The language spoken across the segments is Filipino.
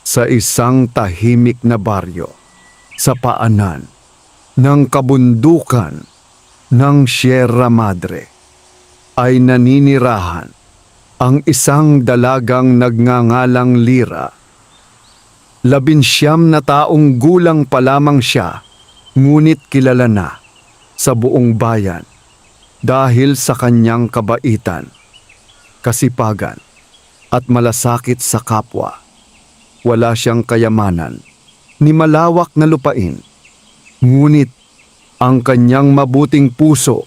Sa isang tahimik na baryo, sa paanan ng kabundukan ng Sierra Madre, ay naninirahan ang isang dalagang nagngangalang Lira. 19 na taong gulang pa lamang siya, ngunit kilala na sa buong bayan dahil sa kanyang kabaitan, kasipagan at malasakit sa kapwa. Wala siyang kayamanan ni malawak na lupain, ngunit ang kanyang mabuting puso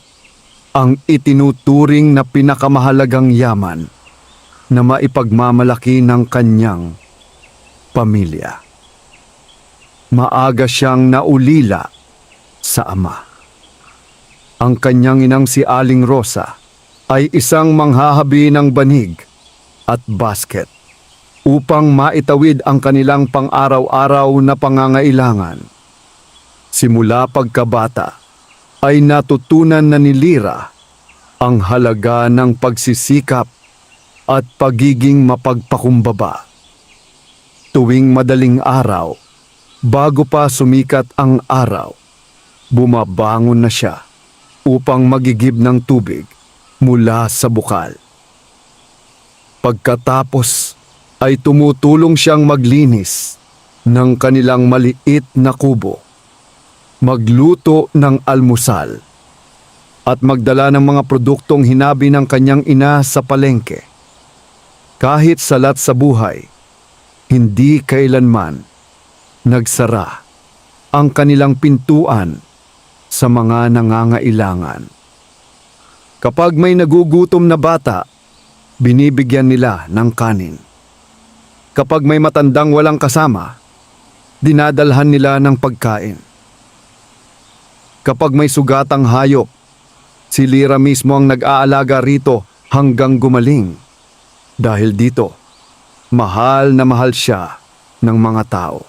ang itinuturing na pinakamahalagang yaman na maipagmamalaki ng kanyang pamilya. Maaga siyang naulila sa ama. Ang kanyang inang si Aling Rosa ay isang manghahabi ng banig at basket upang maitawid ang kanilang pang-araw-araw na pangangailangan. Simula pagkabata ay natutunan na ni Lira ang halaga ng pagsisikap at pagiging mapagpakumbaba. Tuwing madaling araw, bago pa sumikat ang araw, bumabangon na siya upang magigib ng tubig mula sa bukal. Pagkatapos ay tumutulong siyang maglinis ng kanilang maliit na kubo, magluto ng almusal, at magdala ng mga produktong hinabi ng kanyang ina sa palengke. Kahit salat sa buhay, hindi kailanman nagsara ang kanilang pintuan sa mga nangangailangan. Kapag may nagugutom na bata, binibigyan nila ng kanin. Kapag may matandang walang kasama, dinadalhan nila ng pagkain. Kapag may sugatang hayop, si Lira mismo ang nag-aalaga rito hanggang gumaling. Dahil dito, mahal na mahal siya ng mga tao.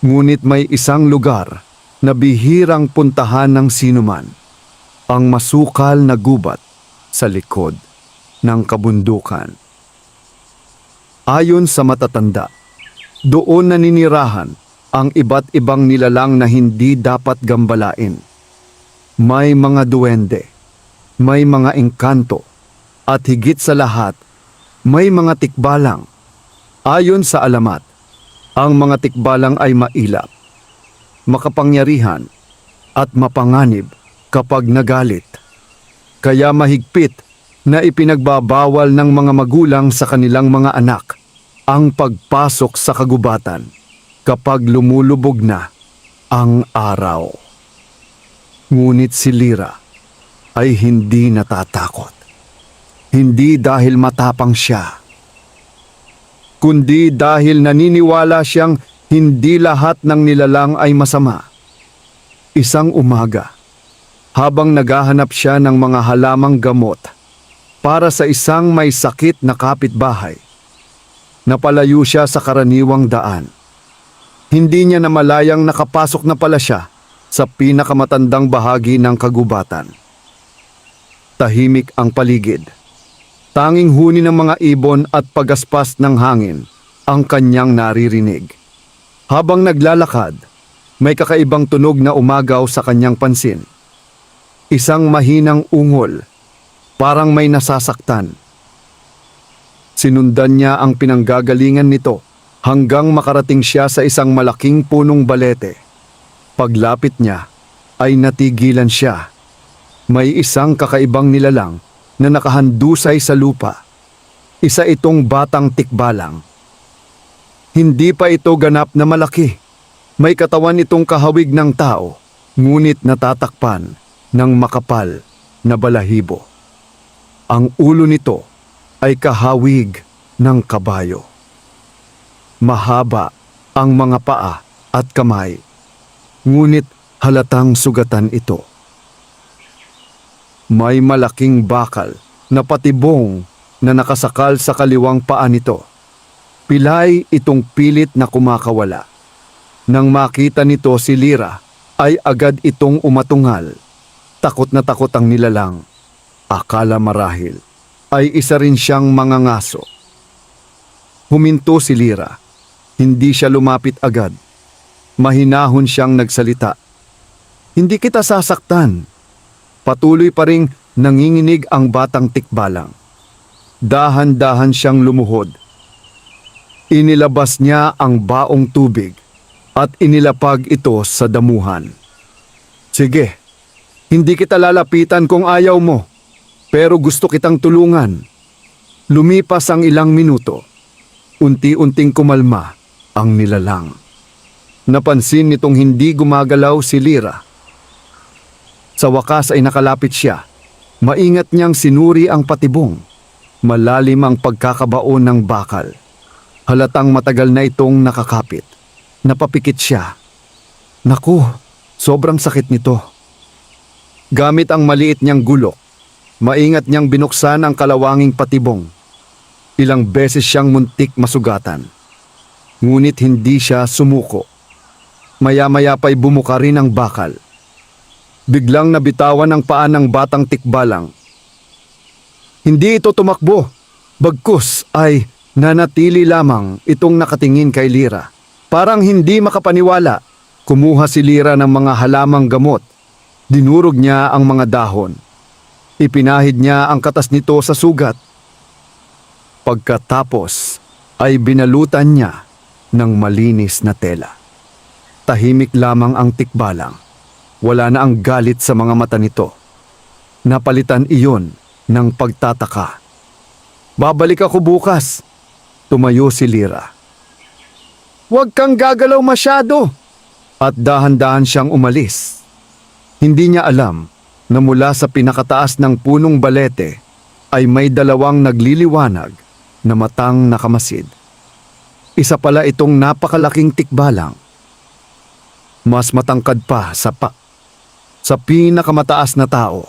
Ngunit may isang lugar na bihirang puntahan ng sinuman, ang masukal na gubat sa likod ng kabundukan. Ayon sa matatanda, doon naninirahan ang iba't ibang nilalang na hindi dapat gambalain. May mga duwende, may mga engkanto, at higit sa lahat, may mga tikbalang. Ayon sa alamat, ang mga tikbalang ay mailap, makapangyarihan, at mapanganib kapag nagalit. Kaya mahigpit na ipinagbabawal ng mga magulang sa kanilang mga anak ang pagpasok sa kagubatan kapag lumulubog na ang araw. Ngunit si Lira ay hindi natatakot. Hindi dahil matapang siya, kundi dahil naniniwala siyang hindi lahat ng nilalang ay masama. Isang umaga, habang naghahanap siya ng mga halamang gamot para sa isang may sakit na kapitbahay, napalayo siya sa karaniwang daan. Hindi niya namalayang nakapasok na pala siya sa pinakamatandang bahagi ng kagubatan. Tahimik ang paligid. Tanging huni ng mga ibon at pagaspas ng hangin ang kanyang naririnig. Habang naglalakad, may kakaibang tunog na umagaw sa kanyang pansin. Isang mahinang ungol, parang may nasasaktan. Sinundan niya ang pinanggagalingan nito hanggang makarating siya sa isang malaking punong balete. Paglapit niya, ay natigilan siya. May isang kakaibang nilalang na nakahandusay sa lupa. Isa itong batang tikbalang. Hindi pa ito ganap na malaki. May katawan itong kahawig ng tao, ngunit natatakpan ng makapal na balahibo. Ang ulo nito ay kahawig ng kabayo. Mahaba ang mga paa at kamay, ngunit halatang sugatan ito. May malaking bakal na patibong na nakasakal sa kaliwang paa nito. Pilay itong pilit na kumakawala. Nang makita nito si Lira, ay agad itong umatungal. Takot na takot ang nilalang. Akala marahil ay isa rin siyang mangangaso. Huminto si Lira. Hindi siya lumapit agad. Mahinahon siyang nagsalita. Hindi kita sasaktan. Patuloy pa ring nanginginig ang batang tikbalang. Dahan-dahan siyang lumuhod. Inilabas niya ang baong tubig at inilapag ito sa damuhan. Sige, hindi kita lalapitan kung ayaw mo, pero gusto kitang tulungan. Lumipas ang ilang minuto. Unti-unting kumalma ang nilalang. Napansin nitong hindi gumagalaw si Lyra. Sa wakas ay nakalapit siya. Maingat niyang sinuri ang patibong. Malalim ang pagkakabaon ng bakal. Halatang matagal na itong nakakapit. Napapikit siya. Naku, sobrang sakit nito. Gamit ang maliit niyang gulok, maingat niyang binuksan ang kalawanging patibong. Ilang beses siyang muntik masugatan. Ngunit hindi siya sumuko. Maya-maya pa'y bumuka rin ang bakal. Biglang nabitawan ang paa ng batang tikbalang. Hindi ito tumakbo. Bagkus ay nanatili lamang itong nakatingin kay Lyra. Parang hindi makapaniwala. Kumuha si Lyra ng mga halamang gamot. Dinurog niya ang mga dahon. Ipinahid niya ang katas nito sa sugat. Pagkatapos ay binalutan niya ng malinis na tela. Tahimik lamang ang tikbalang. Wala na ang galit sa mga mata nito. Napalitan iyon ng pagtataka. Babalik ako bukas. Tumayo si Lyra. Huwag kang gagalaw masyado. At dahan-dahan siyang umalis. Hindi niya alam na mula sa pinakataas ng punong balete ay may dalawang nagliliwanag na matang nakamasid. Isa pala itong napakalaking tikbalang. Mas matangkad pa sa pinakamataas na tao.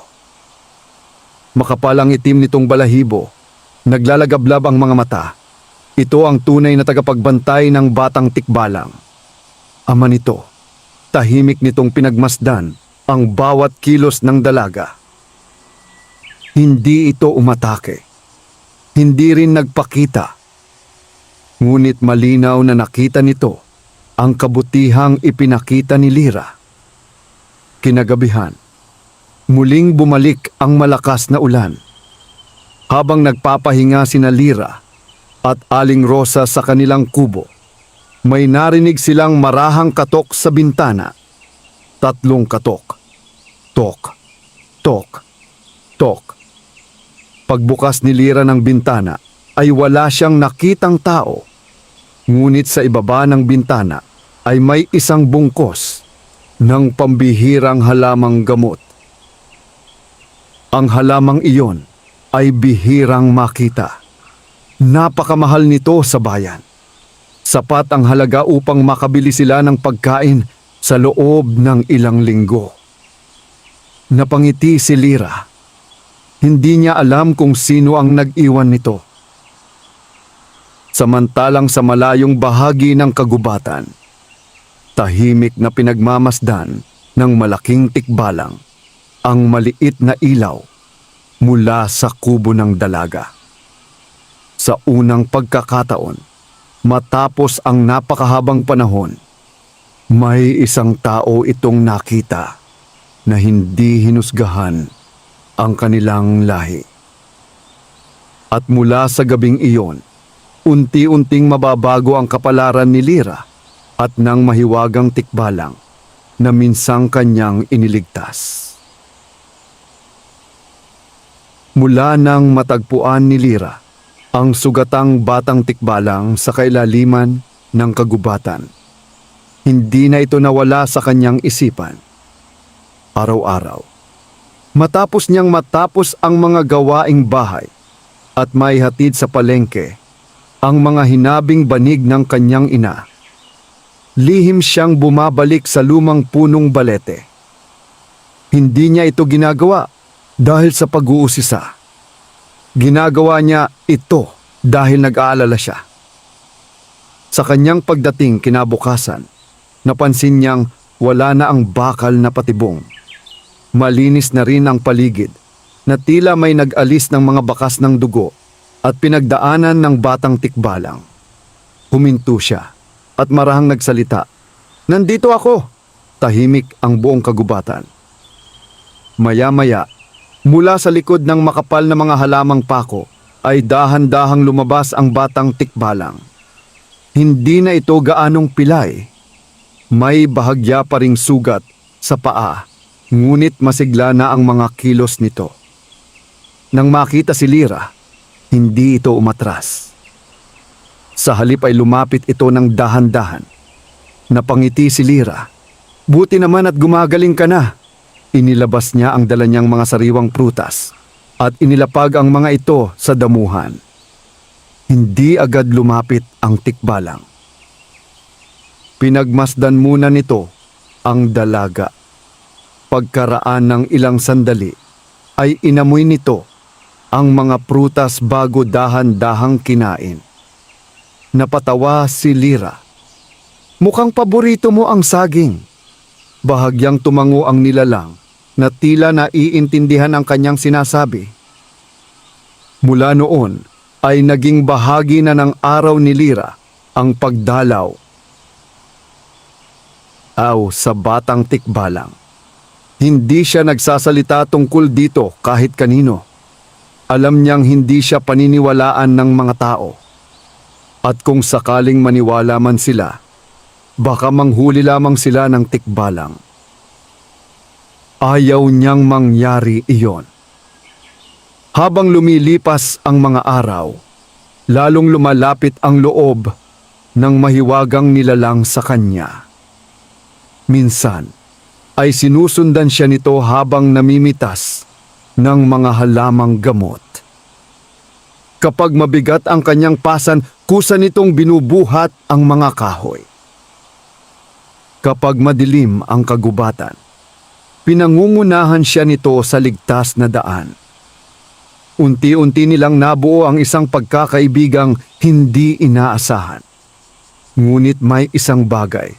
Makapal ang itim nitong balahibo, naglalagablab ang mga mata. Ito ang tunay na tagapagbantay ng batang tikbalang. Ama nito, tahimik nitong pinagmasdan ang bawat kilos ng dalaga. Hindi ito umatake. Hindi rin nagpakita. Ngunit malinaw na nakita nito ang kabutihang ipinakita ni Lyra. Kinagabihan, muling bumalik ang malakas na ulan. Habang nagpapahinga sina Lyra at Aling Rosa sa kanilang kubo, may narinig silang marahang katok sa bintana. 3 katok. Tok, tok, tok. Pagbukas ni Lyra ng bintana ay wala siyang nakitang tao. Ngunit sa ibaba ng bintana ay may isang bungkos ng pambihirang halamang gamot. Ang halamang iyon ay bihirang makita. Napakamahal nito sa bayan. Sapat ang halaga upang makabili sila ng pagkain sa loob ng ilang linggo. Napangiti si Lyra. Hindi niya alam kung sino ang nag-iwan nito. Samantalang sa malayong bahagi ng kagubatan, tahimik na pinagmamasdan ng malaking tikbalang ang maliit na ilaw mula sa kubo ng dalaga. Sa unang pagkakataon, matapos ang napakahabang panahon, may isang tao itong nakita na hindi hinusgahan ang kanilang lahi. At mula sa gabing iyon, unti-unting mababago ang kapalaran ni Lyra at ng mahiwagang tikbalang na minsang kanyang iniligtas. Mula nang matagpuan ni Lyra ang sugatang batang tikbalang sa kailaliman ng kagubatan, hindi na ito nawala sa kanyang isipan. Araw-araw, matapos niyang matapos ang mga gawaing bahay at maihatid sa palengke ang mga hinabing banig ng kanyang ina, lihim siyang bumabalik sa lumang punong balete. Hindi niya ito ginagawa dahil sa pag-uusisa. Ginagawa niya ito dahil nag-aalala siya. Sa kanyang pagdating kinabukasan, napansin niyang wala na ang bakal na patibong. Malinis na rin ang paligid na tila may nag-alis ng mga bakas ng dugo at pinagdaanan ng batang tikbalang. Huminto siya. at marahang nagsalita. "Nandito ako!" Tahimik ang buong kagubatan. Maya-maya, mula sa likod ng makapal na mga halamang pako, ay dahan-dahang lumabas ang batang tikbalang. Hindi na ito gaanong pilay. May bahagya pa ring sugat sa paa, ngunit masigla na ang mga kilos nito. Nang makita si Lyra, hindi ito umatras. Sa halip ay lumapit ito ng dahan-dahan. Napangiti si Lyra. "Buti naman at gumagaling ka na." Inilabas niya ang dala niyang mga sariwang prutas at inilapag ang mga ito sa damuhan. Hindi agad lumapit ang tikbalang. Pinagmasdan muna nito ang dalaga. Pagkaraan ng ilang sandali ay inamoy nito ang mga prutas bago dahan-dahang kinain. Napatawa si Lyra. "Mukhang paborito mo ang saging." Bahagyang tumango ang nilalang na tila naiintindihan ang kanyang sinasabi. Mula noon ay naging bahagi na ng araw ni Lyra ang pagdalaw sa batang tikbalang. Hindi siya nagsasalita tungkol dito kahit kanino. Alam niyang hindi siya paniniwalaan ng mga tao. At kung sakaling maniwala man sila, baka manghuli lamang sila ng tikbalang. Ayaw niyang mangyari iyon. Habang lumilipas ang mga araw, lalong lumalapit ang loob ng mahiwagang nilalang sa kanya. Minsan ay sinusundan siya nito habang namimitas ng mga halamang gamot. Kapag mabigat ang kanyang pasan, kusa nitong binubuhat ang mga kahoy. Kapag madilim ang kagubatan, pinangungunahan siya nito sa ligtas na daan. Unti-unti nilang nabuo ang isang pagkakaibigang hindi inaasahan. Ngunit may isang bagay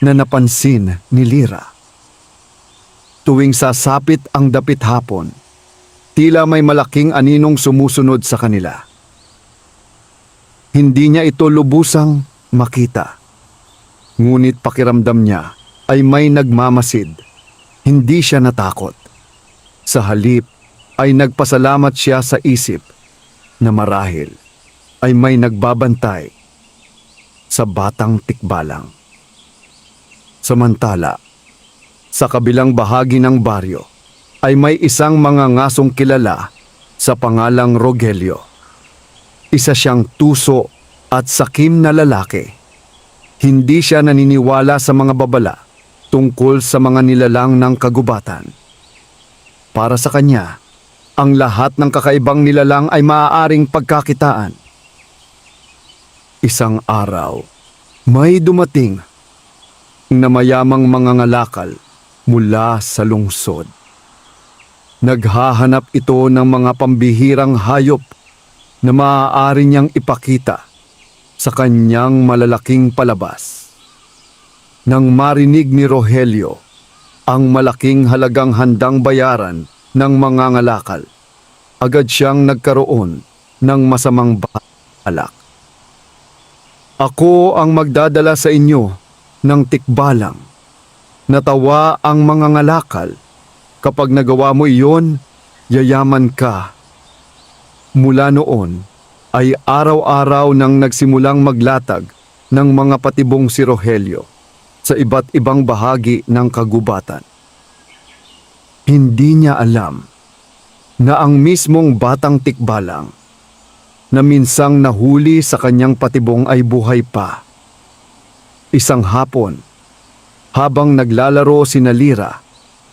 na napansin ni Lyra. Tuwing sasapit ang dapit hapon, tila may malaking aninong sumusunod sa kanila. Hindi niya ito lubusang makita. Ngunit pakiramdam niya ay may nagmamasid. Hindi siya natakot. Sa halip ay nagpasalamat siya sa isip na marahil ay may nagbabantay sa batang tikbalang. Samantala, sa kabilang bahagi ng baryo ay may isang mga ngasong kilala sa pangalang Rogelio. Isa siyang tuso at sakim na lalaki. Hindi siya naniniwala sa mga babala tungkol sa mga nilalang ng kagubatan. Para sa kanya, ang lahat ng kakaibang nilalang ay maaaring pagkakitaan. Isang araw, may dumating na mayamang mga ngalakal mula sa lungsod. Naghahanap ito ng mga pambihirang hayop na maaari niyang ipakita sa kanyang malalaking palabas. Nang marinig ni Rogelio ang malaking halagang handang bayaran ng mga ngalakal, agad siyang nagkaroon ng masamang balak. "Ako ang magdadala sa inyo ng tikbalang." Natawa ang mga ngalakal. "Kapag nagawa mo iyon, yayaman ka." Mula noon ay araw-araw nang nagsimulang maglatag ng mga patibong si Rogelio sa iba't ibang bahagi ng kagubatan. Hindi niya alam na ang mismong batang tikbalang na minsang nahuli sa kanyang patibong ay buhay pa. Isang hapon, habang naglalaro sina Lyra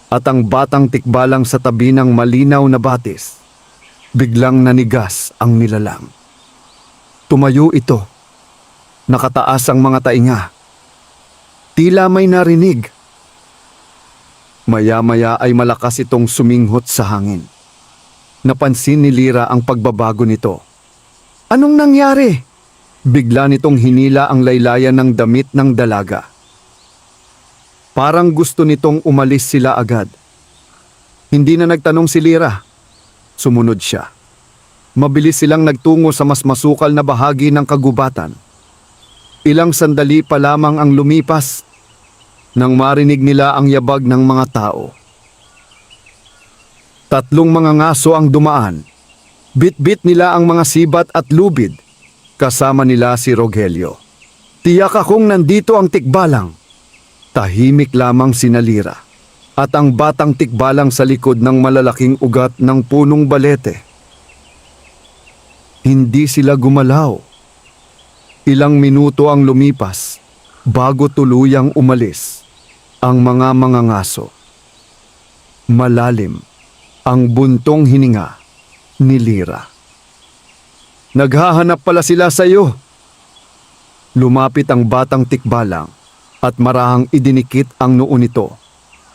at ang batang tikbalang sa tabi ng malinaw na batis, biglang nanigas ang nilalang. Tumayo ito. Nakataas ang mga tainga. Tila may narinig. Maya-maya ay malakas itong suminghot sa hangin. Napansin ni Lyra ang pagbabago nito. "Anong nangyari?" Bigla nitong hinila ang laylayan ng damit ng dalaga. Parang gusto nitong umalis sila agad. Hindi na nagtanong si Lyra. Sumunod siya. Mabilis silang nagtungo sa mas masukal na bahagi ng kagubatan. Ilang sandali pa lamang ang lumipas nang marinig nila ang yabag ng mga tao. Tatlong mga ngaso ang dumaan. Bit-bit nila ang mga sibat at lubid. Kasama nila si Rogelio. Tiyak akong nandito ang tikbalang. Tahimik lamang sina Lira at ang batang tikbalang sa likod ng malalaking ugat ng punong balete. Hindi sila gumalaw. Ilang minuto ang lumipas bago tuluyang umalis ang mga ngaso. Malalim ang buntong hininga ni Lira. Naghahanap pala sila sa iyo. Lumapit ang batang tikbalang at marahang idinikit ang noo nito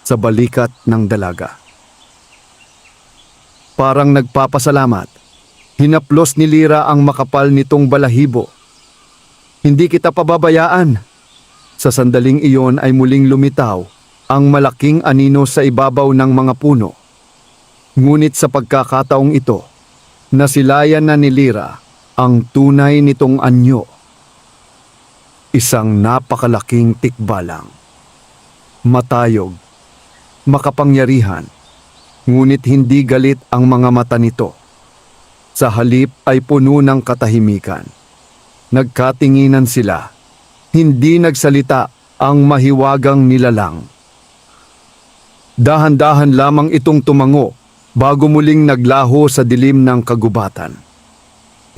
sa balikat ng dalaga. Parang nagpapasalamat, hinaplos ni Lira ang makapal nitong balahibo. Hindi kita pababayaan. Sa sandaling iyon ay muling lumitaw ang malaking anino sa ibabaw ng mga puno. Ngunit sa pagkakataong ito, nasilayan na ni Lira ang tunay nitong anyo. Isang napakalaking tikbalang. Matayog, makapangyarihan, ngunit hindi galit ang mga mata nito. Sa halip ay puno ng katahimikan. Nagkatinginan sila. Hindi nagsalita ang mahiwagang nilalang. Dahan-dahan lamang itong tumango bago muling naglaho sa dilim ng kagubatan.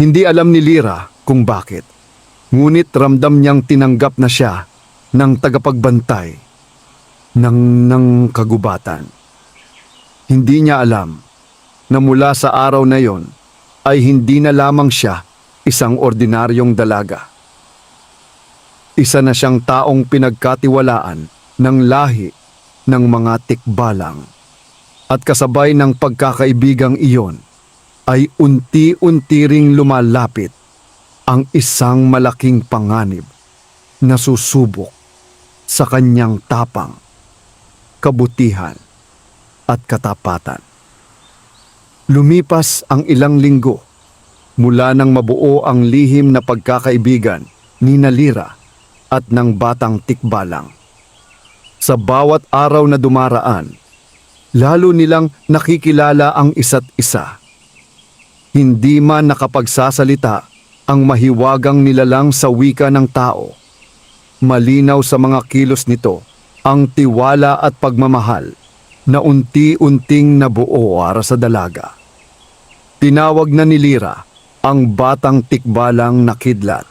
Hindi alam ni Lira kung bakit. Ngunit ramdam niyang tinanggap na siya ng tagapagbantay ng kagubatan. Hindi niya alam na mula sa araw na yon ay hindi na lamang siya isang ordinaryong dalaga. Isa na siyang taong pinagkatiwalaan ng lahi ng mga tikbalang. At kasabay ng pagkakaibigang iyon ay unti-unti ring lumalapit ang isang malaking panganib na susubok sa kanyang tapang, kabutihan at katapatan. Lumipas ang ilang linggo mula nang mabuo ang lihim na pagkakaibigan ni Lira at ng batang tikbalang. Sa bawat araw na dumaraan, lalo nilang nakikilala ang isa't isa. Hindi man nakapagsasalita ang mahiwagang nilalang sa wika ng tao. Malinaw sa mga kilos nito ang tiwala at pagmamahal na unti-unting nabuo para sa dalaga. Tinawag na ni Lira ang batang tikbalang na Kidlat.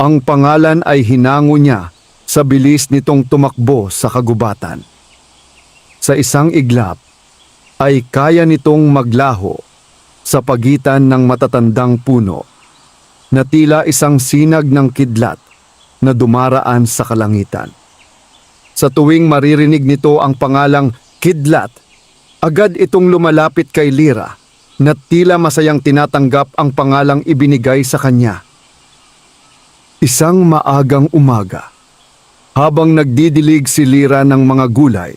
Ang pangalan ay hinango niya sa bilis nitong tumakbo sa kagubatan. Sa isang iglap ay kaya nitong maglaho sa pagitan ng matatandang puno na tila isang sinag ng kidlat na dumaraan sa kalangitan. Sa tuwing maririnig nito ang pangalang Kidlat, agad itong lumalapit kay Lira na tila masayang tinatanggap ang pangalang ibinigay sa kanya. Isang maagang umaga, habang nagdidilig si Lira ng mga gulay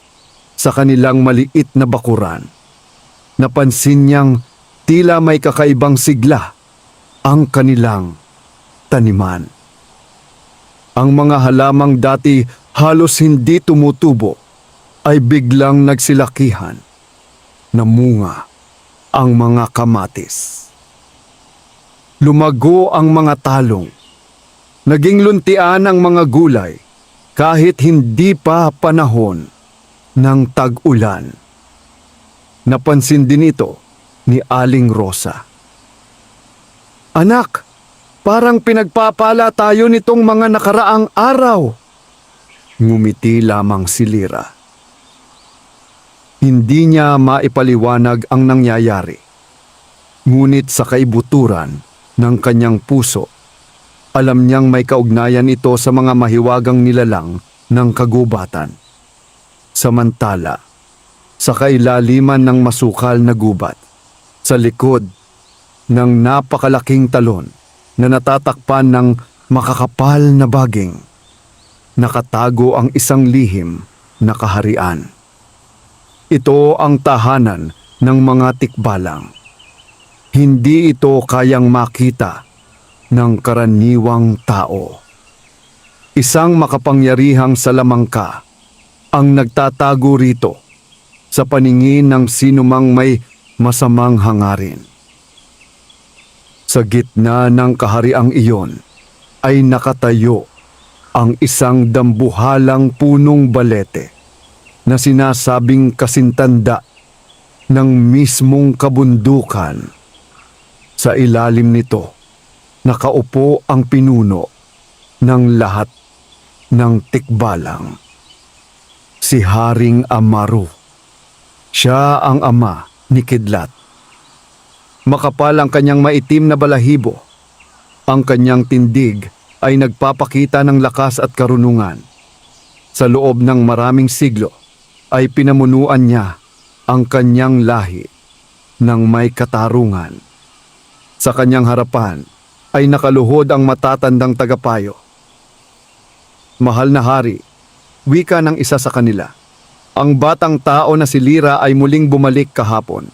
sa kanilang maliit na bakuran, napansin niyang tila may kakaibang sigla ang kanilang taniman. Ang mga halamang dati halos hindi tumutubo ay biglang nagsilakihan. Namunga ang mga kamatis. Lumago ang mga talong. Naging luntian ang mga gulay kahit hindi pa panahon ng tag-ulan. Napansin din ito ni Aling Rosa. Anak, parang pinagpapala tayo nitong mga nakaraang araw. Ngumiti lamang si Lira. Hindi niya maipaliwanag ang nangyayari. Ngunit sa kaibuturan ng kanyang puso, alam niyang may kaugnayan ito sa mga mahiwagang nilalang ng kagubatan. Samantala, sa kailaliman ng masukal na gubat, sa likod ng napakalaking talon na natatakpan ng makakapal na baging, nakatago ang isang lihim na kaharian. Ito ang tahanan ng mga tikbalang. Hindi ito kayang makita ng karaniwang tao. Isang makapangyarihang salamangka ang nagtatago rito sa paningin ng sinumang may masamang hangarin. Sa gitna ng kahariang iyon ay nakatayo ang isang dambuhalang punong balete na sinasabing kasintanda ng mismong kabundukan. Sa ilalim nito, nakaupo ang pinuno ng lahat ng tikbalang. Si Haring Amaru. Siya ang ama ni Kidlat. Makapal ang kanyang maitim na balahibo. Ang kanyang tindig ay nagpapakita ng lakas at karunungan. Sa loob ng maraming siglo ay pinamunuan niya ang kanyang lahi ng may katarungan. Sa kanyang harapan ay nakaluhod ang matatandang tagapayo. Mahal na hari, wika ng isa sa kanila. Ang batang tao na si Lyra ay muling bumalik kahapon.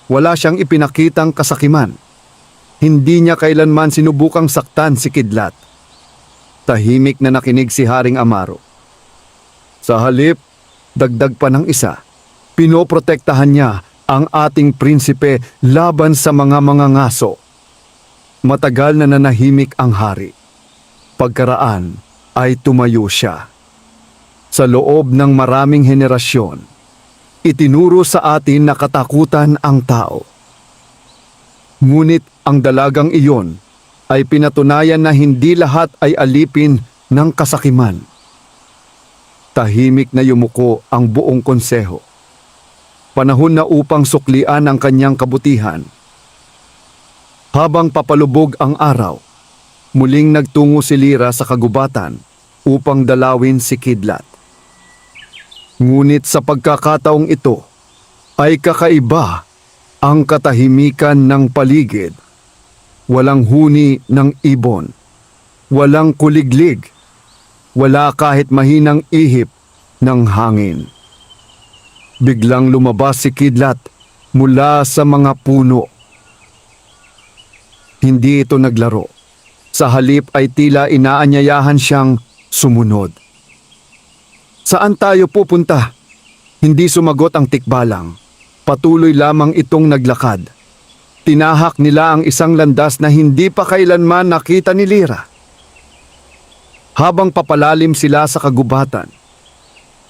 Wala siyang ipinakitang kasakiman. Hindi niya kailanman sinubukang saktan si Kidlat. Tahimik na nakinig si Haring Amaru. Sa halip, dagdag pa ng isa, pinoprotektahan niya ang ating prinsipe laban sa mga ngaso. Matagal na nanahimik ang hari. Pagkaraan ay tumayo siya. Sa loob ng maraming henerasyon, itinuro sa atin na katakutan ang tao. Ngunit ang dalagang iyon ay pinatunayan na hindi lahat ay alipin ng kasakiman. Tahimik na yumuko ang buong konseho. Panahon na upang suklian ang kanyang kabutihan. Habang papalubog ang araw, muling nagtungo si Lyra sa kagubatan upang dalawin si Kidlat. Ngunit sa pagkakataong ito ay kakaiba ang katahimikan ng paligid. Walang huni ng ibon, walang kuliglig, wala kahit mahinang ihip ng hangin. Biglang lumabas si Kidlat mula sa mga puno. Hindi ito naglaro. Sa halip ay tila inaanyayahan siyang sumunod. Saan tayo pupunta? Hindi sumagot ang tikbalang. Patuloy lamang itong naglakad. Tinahak nila ang isang landas na hindi pa kailanman nakita ni Lyra. Habang papalalim sila sa kagubatan,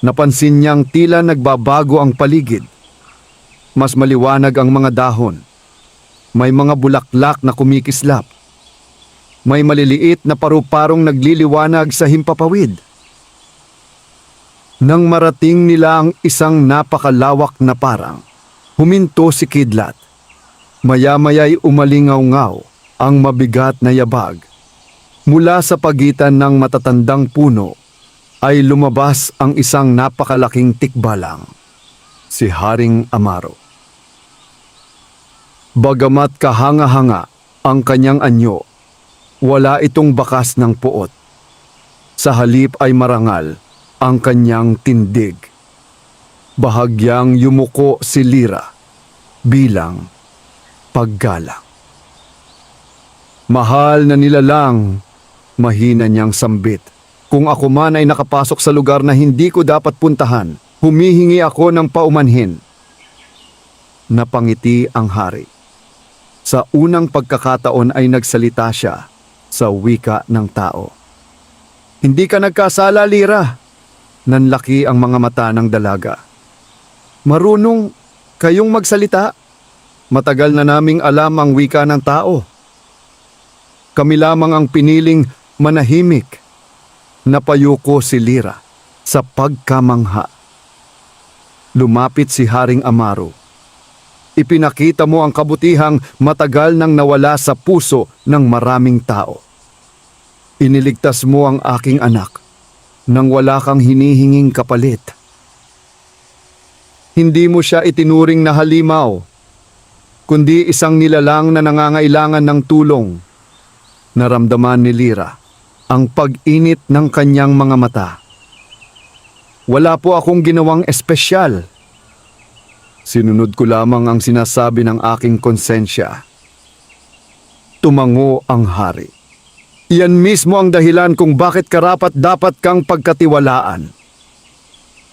napansin niyang tila nagbabago ang paligid. Mas maliwanag ang mga dahon. May mga bulaklak na kumikislap. May maliliit na paru-parong nagliliwanag sa himpapawid. Nang marating nila ang isang napakalawak na parang, huminto si Kidlat. Maya-maya'y umalingaw-ngaw ang mabigat na yabag. Mula sa pagitan ng matatandang puno ay lumabas ang isang napakalaking tikbalang, si Haring Amaru. Bagamat kahanga-hanga ang kanyang anyo, wala itong bakas ng puot. Sa halip ay marangal ang kanyang tindig. Bahagyang yumuko si Lyra bilang paggalang. Mahal na nilalang, mahina niyang sambit. Kung ako man ay nakapasok sa lugar na hindi ko dapat puntahan, humihingi ako ng paumanhin. Napangiti ang hari. Sa unang pagkakataon ay nagsalita siya sa wika ng tao. Hindi ka nagkasala, Lyra. Nanlaki ang mga mata ng dalaga. Marunong kayong magsalita. Matagal na naming alam ang wika ng tao. Kami lamang ang piniling manahimik. Napayuko si Lyra sa pagkamangha. Lumapit si Haring Amaru. Ipinakita mo ang kabutihang matagal nang nawala sa puso ng maraming tao. Iniligtas mo ang aking anak nang wala kang hinihinging kapalit. Hindi mo siya itinuring na halimaw, kundi isang nilalang na nangangailangan ng tulong. Naramdaman ni Lyra ang pag-init ng kanyang mga mata. Wala po akong ginawang espesyal. Sinunod ko lamang ang sinasabi ng aking konsensya. Tumango ang hari. Iyan mismo ang dahilan kung bakit karapat-dapat kang pagkatiwalaan.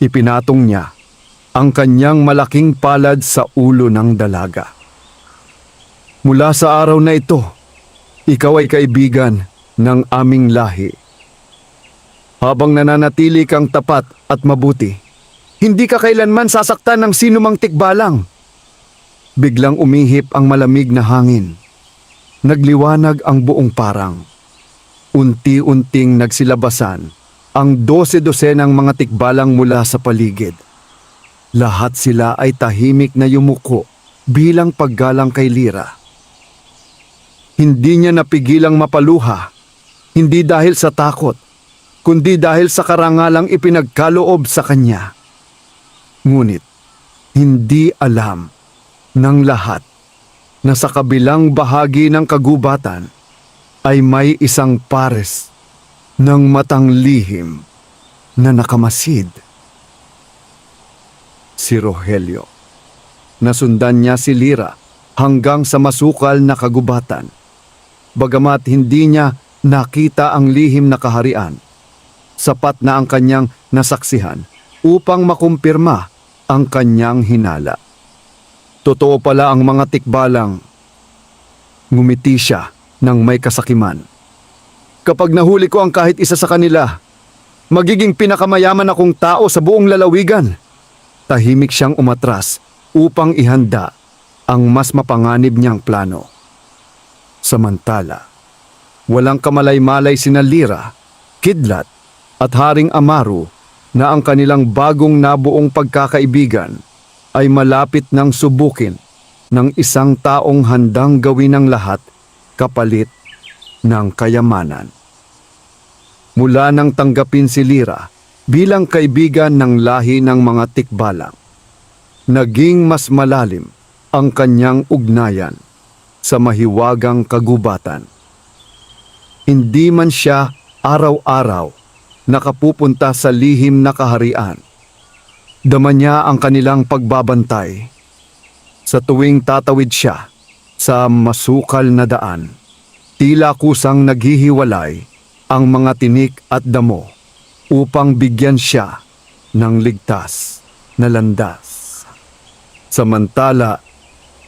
Ipinatong niya ang kanyang malaking palad sa ulo ng dalaga. Mula sa araw na ito, ikaw ay kaibigan ng aming lahi. Habang nananatili kang tapat at mabuti, hindi ka kailanman sasaktan ng sinumang tikbalang. Biglang umihip ang malamig na hangin. Nagliwanag ang buong parang. Unti-unting nagsilabasan ang 12-dosenang mga tikbalang mula sa paligid. Lahat sila ay tahimik na yumuko bilang paggalang kay Lyra. Hindi niya napigilang mapaluha, hindi dahil sa takot, kundi dahil sa karangalang ipinagkaloob sa kanya. Ngunit, hindi alam ng lahat na sa kabilang bahagi ng kagubatan ay may isang pares ng matang lihim na nakamasid. Si Rogelio. Nasundan niya si Lyra hanggang sa masukal na kagubatan. Bagamat hindi niya nakita ang lihim na kaharian, sapat na ang kanyang nasaksihan upang makumpirma ang kanyang hinala. Totoo pala ang mga tikbalang. Ngumiti siya ng may kasakiman. Kapag nahuli ko ang kahit isa sa kanila, magiging pinakamayaman akong tao sa buong lalawigan. Tahimik siyang umatras upang ihanda ang mas mapanganib niyang plano. Samantala, walang kamalay-malay sina Lyra, Kidlat at Haring Amaru na ang kanilang bagong nabuong pagkakaibigan ay malapit ng subukin ng isang taong handang gawin ang lahat kapalit ng kayamanan. Mula nang tanggapin si Lyra bilang kaibigan ng lahi ng mga tikbalang, naging mas malalim ang kanyang ugnayan sa mahiwagang kagubatan. Hindi man siya araw-araw nakapupunta sa lihim na kaharian, dama niya ang kanilang pagbabantay. Sa tuwing tatawid siya sa masukal na daan, tila kusang naghihiwalay ang mga tinik at damo upang bigyan siya ng ligtas na landas. Samantala,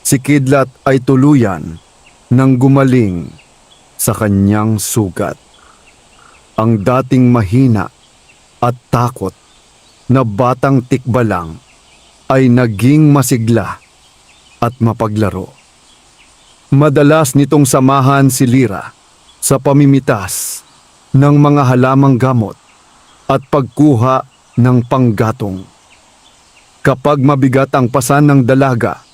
si Kidlat ay tuluyan ng gumaling sa kanyang sugat. Ang dating mahina at takot na batang tikbalang ay naging masigla at mapaglaro. Madalas nitong samahan si Lyra sa pamimitas ng mga halamang gamot at pagkuha ng panggatong. Kapag mabigat ang pasan ng dalaga,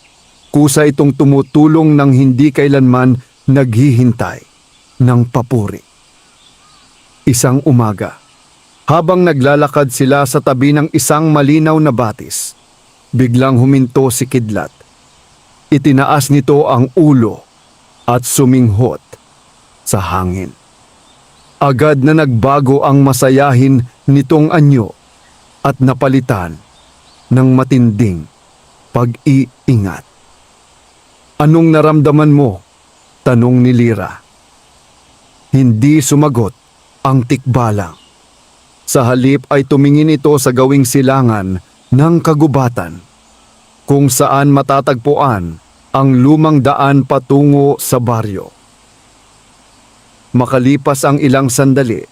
kusa itong tumutulong ng hindi kailanman naghihintay ng papuri. Isang umaga, habang naglalakad sila sa tabi ng isang malinaw na batis, biglang huminto si Kidlat. Itinaas nito ang ulo at suminghot sa hangin. Agad na nagbago ang masayahin nitong anyo at napalitan ng matinding pag-iingat. Anong naramdaman mo? Tanong ni Lyra. Hindi sumagot ang tikbalang. Sa halip ay tumingin ito sa gawing silangan ng kagubatan, kung saan matatagpuan ang lumang daan patungo sa baryo. Makalipas ang ilang sandali,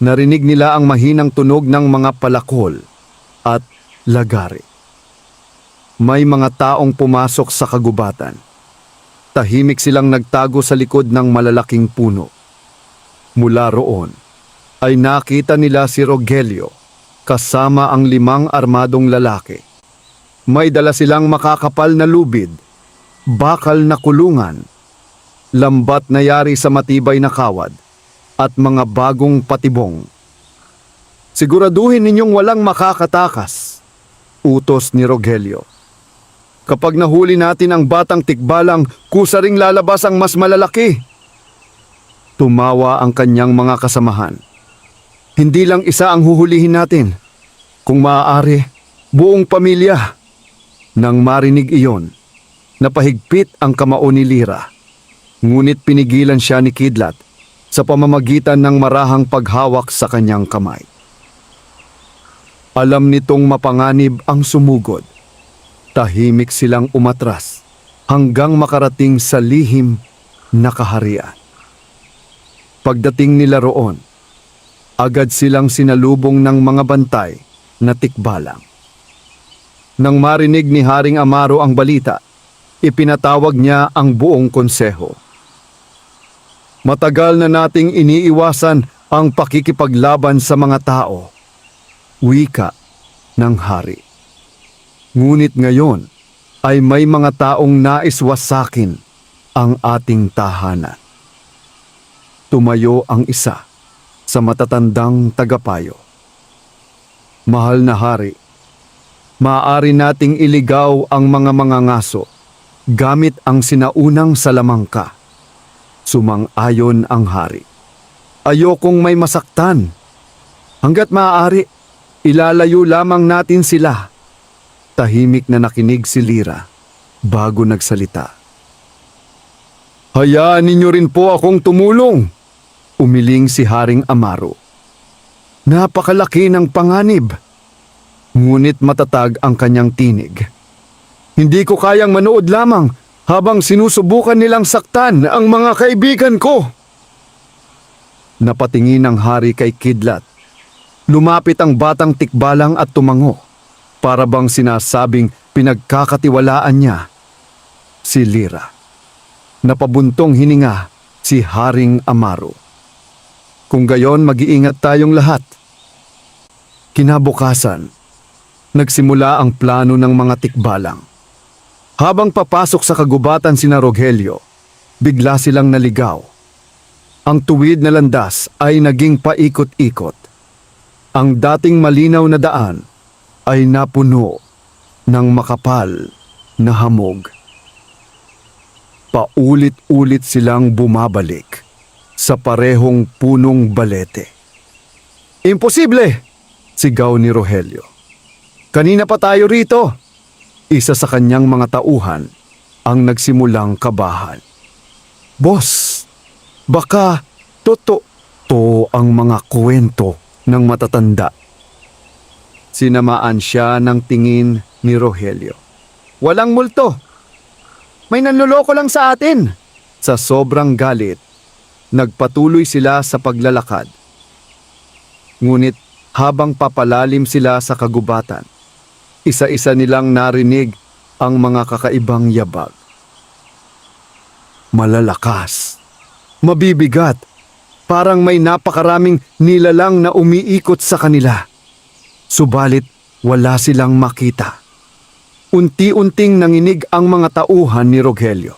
narinig nila ang mahinang tunog ng mga palakol at lagari. May mga taong pumasok sa kagubatan. Tahimik silang nagtago sa likod ng malalaking puno. Mula roon, ay nakita nila si Rogelio kasama ang 5 armadong lalaki. May dala silang makakapal na lubid, bakal na kulungan, lambat na yari sa matibay na kawad, at mga bagong patibong. Siguraduhin ninyong walang makakatakas, utos ni Rogelio. Kapag nahuli natin ang batang tikbalang, kusa ring lalabas ang mas malalaki. Tumawa ang kanyang mga kasamahan. Hindi lang isa ang huhulihin natin. Kung maaari, buong pamilya. Nang marinig iyon, napahigpit ang kamao ni Lyra. Ngunit pinigilan siya ni Kidlat sa pamamagitan ng marahang paghawak sa kanyang kamay. Alam nitong mapanganib ang sumugod. Tahimik silang umatras hanggang makarating sa lihim na kaharian. Pagdating nila roon, agad silang sinalubong ng mga bantay na tikbalang. Nang marinig ni Haring Amaro ang balita, ipinatawag niya ang buong konseho. Matagal na nating iniiwasan ang pakikipaglaban sa mga tao, wika ng hari. Ngunit ngayon ay may mga taong nais wasakin ang ating tahanan. Tumayo ang isa sa matatandang tagapayo. Mahal na hari, maaari nating iligaw ang mga mangangaso gamit ang sinaunang salamangka. Sumang-ayon ang hari. Ayokong may masaktan. Hanggat maaari, ilalayo lamang natin sila. Tahimik na nakinig si Lira bago nagsalita. Hayaan ninyo rin po akong tumulong, umiling si Haring Amaro. Napakalaki ng panganib. Ngunit matatag ang kanyang tinig. Hindi ko kayang manood lamang habang sinusubukan nilang saktan ang mga kaibigan ko. Napatingin ang hari kay Kidlat. Lumapit ang batang tikbalang at tumango, para bang sinasabing pinagkakatiwalaan niya si Lira. Napabuntong hininga si Haring Amaro. Kung gayon, mag-iingat tayong lahat. Kinabukasan, nagsimula ang plano ng mga tikbalang. Habang papasok sa kagubatan sina Rogelio, bigla silang naligaw. Ang tuwid na landas ay naging paikot-ikot. Ang dating malinaw na daan ay napuno ng makapal na hamog. Paulit-ulit silang bumabalik sa parehong punong balete. Imposible! Sigaw ni Rogelio. Kanina pa tayo rito. Isa sa kanyang mga tauhan ang nagsimulang kabahan. Boss, baka totoo ang mga kwento ng matatanda. Sinamaan siya ng tingin ni Rogelio. Walang multo. May nanloloko lang sa atin. Sa sobrang galit, nagpatuloy sila sa paglalakad. Ngunit habang papalalim sila sa kagubatan, isa-isa nilang narinig ang mga kakaibang yabag. Malalakas, mabibigat, parang may napakaraming nilalang na umiikot sa kanila. Subalit wala silang makita. Unti-unting nanginig ang mga tauhan ni Rogelio.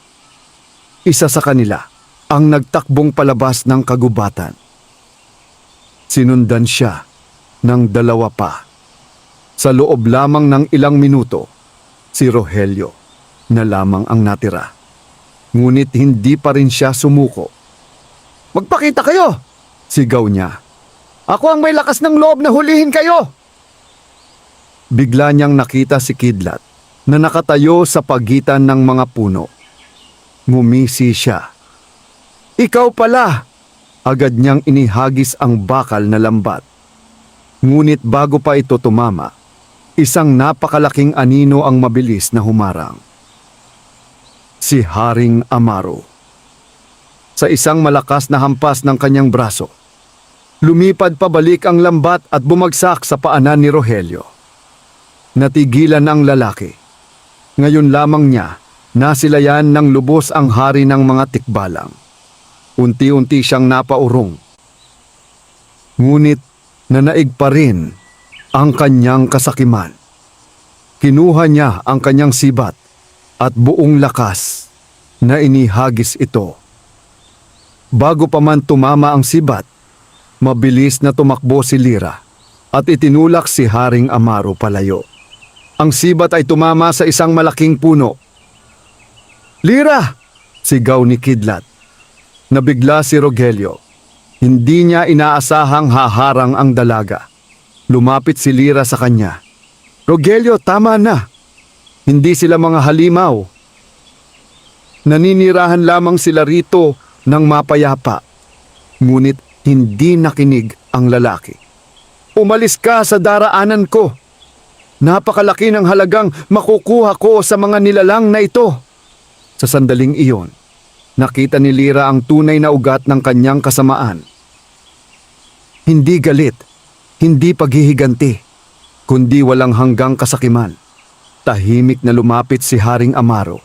Isa sa kanila ang nagtakbong palabas ng kagubatan. Sinundan siya ng dalawa pa. Sa loob lamang ng ilang minuto, si Rogelio na lamang ang natira. Ngunit hindi pa rin siya sumuko. Magpakita kayo! Sigaw niya. Ako ang may lakas ng loob na hulihin kayo! Bigla niyang nakita si Kidlat na nakatayo sa pagitan ng mga puno. Ngumisi siya. Ikaw pala! Agad niyang inihagis ang bakal na lambat. Ngunit bago pa ito tumama, isang napakalaking anino ang mabilis na humarang. Si Haring Amaro. Sa isang malakas na hampas ng kanyang braso, lumipad pabalik ang lambat at bumagsak sa paanan ni Rogelio. Natigilan ang lalaki. Ngayon lamang niya nasilayan ng lubos ang hari ng mga tikbalang. Unti-unti siyang napaurong. Ngunit nanaig pa rin ang kanyang kasakiman. Kinuha niya ang kanyang sibat at buong lakas na inihagis ito. Bago pa man tumama ang sibat, mabilis na tumakbo si Lira at itinulak si Haring Amaro palayo. Ang sibat ay tumama sa isang malaking puno. Lira! Sigaw ni Kidlat. Nabigla si Rogelio. Hindi niya inaasahang haharang ang dalaga. Lumapit si Lira sa kanya. Rogelio, tama na. Hindi sila mga halimaw. Naninirahan lamang sila rito ng mapayapa. Ngunit hindi nakinig ang lalaki. Umalis ka sa daraanan ko. Napakalaki ng halagang makukuha ko sa mga nilalang na ito. Sa sandaling iyon, nakita ni Lyra ang tunay na ugat ng kanyang kasamaan. Hindi galit, hindi paghihiganti, kundi walang hanggang kasakiman. Tahimik na lumapit si Haring Amaro.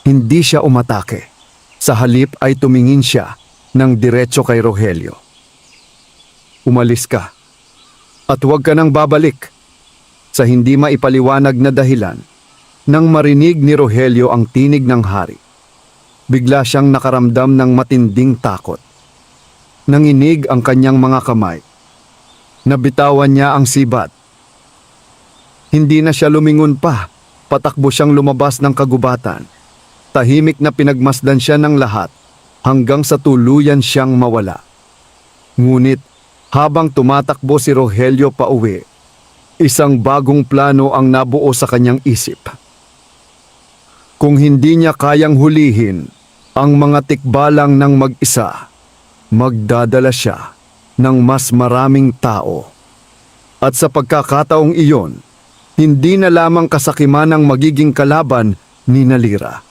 Hindi siya umatake. Sa halip ay tumingin siya ng diretso kay Rogelio. Umalis ka at huwag ka nang babalik. Sa hindi maipaliwanag na dahilan, nang marinig ni Rogelio ang tinig ng hari, bigla siyang nakaramdam ng matinding takot. Nanginig ang kanyang mga kamay. Nabitawan niya ang sibat. Hindi na siya lumingon pa, patakbo siyang lumabas ng kagubatan. Tahimik na pinagmasdan siya ng lahat hanggang sa tuluyan siyang mawala. Ngunit habang tumatakbo si Rogelio pauwi, isang bagong plano ang nabuo sa kanyang isip. Kung hindi niya kayang hulihin ang mga tikbalang ng mag-isa, magdadala siya ng mas maraming tao. At sa pagkakataong iyon, hindi na lamang kasakiman ang magiging kalaban ni Lyra,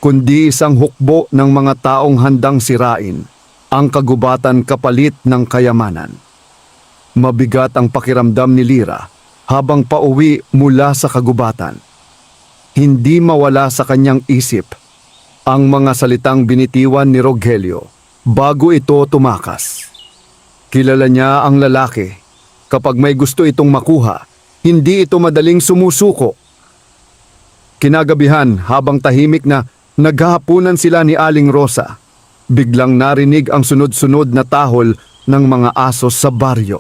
kundi isang hukbo ng mga taong handang sirain ang kagubatan kapalit ng kayamanan. Mabigat ang pakiramdam ni Lyra habang pauwi mula sa kagubatan. Hindi mawala sa kanyang isip ang mga salitang binitiwan ni Rogelio bago ito tumakas. Kilala niya ang lalaki. Kapag may gusto itong makuha, hindi ito madaling sumusuko. Kinagabihan, habang tahimik na naghahapunan sila ni Aling Rosa, biglang narinig ang sunod-sunod na tahol ng mga aso sa baryo.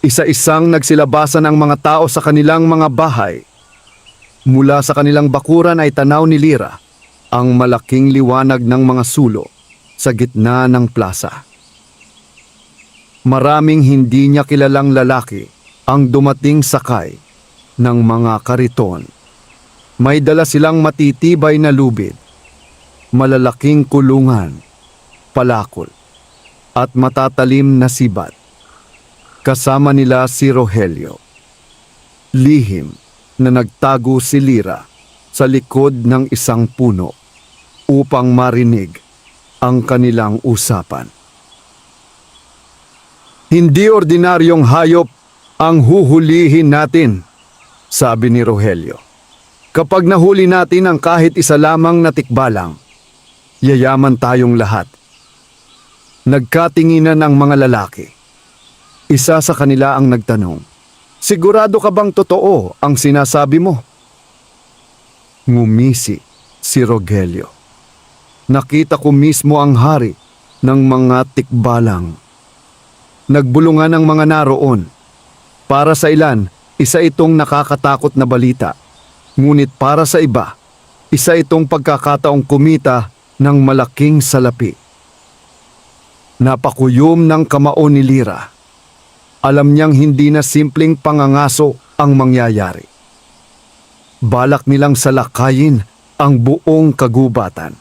Isa-isang nagsilabasan ang mga tao sa kanilang mga bahay. Mula sa kanilang bakuran ay tanaw ni Lyra ang malaking liwanag ng mga sulo sa gitna ng plaza. Maraming hindi niya kilalang lalaki ang dumating sakay ng mga kariton. May dala silang matitibay na lubid, malalaking kulungan, palakol, at matatalim na sibat. Kasama nila si Rogelio. Lihim na nagtago si Lyra sa likod ng isang puno upang marinig ang kanilang usapan. Hindi ordinaryong hayop ang huhulihin natin, sabi ni Rogelio. Kapag nahuli natin ang kahit isa lamang na tikbalang, yayaman tayong lahat. Nagkatinginan ang mga lalaki. Isa sa kanila ang nagtanong, sigurado ka bang totoo ang sinasabi mo? Ngumisi si Rogelio. Nakita ko mismo ang hari ng mga tikbalang. Nagbulungan ang mga naroon. Para sa ilan, isa itong nakakatakot na balita. Ngunit para sa iba, isa itong pagkakataong kumita ng malaking salapi. Napakuyom ng kamao ni Lyra. Alam niyang hindi na simpleng pangangaso ang mangyayari. Balak nilang salakayin ang buong kagubatan.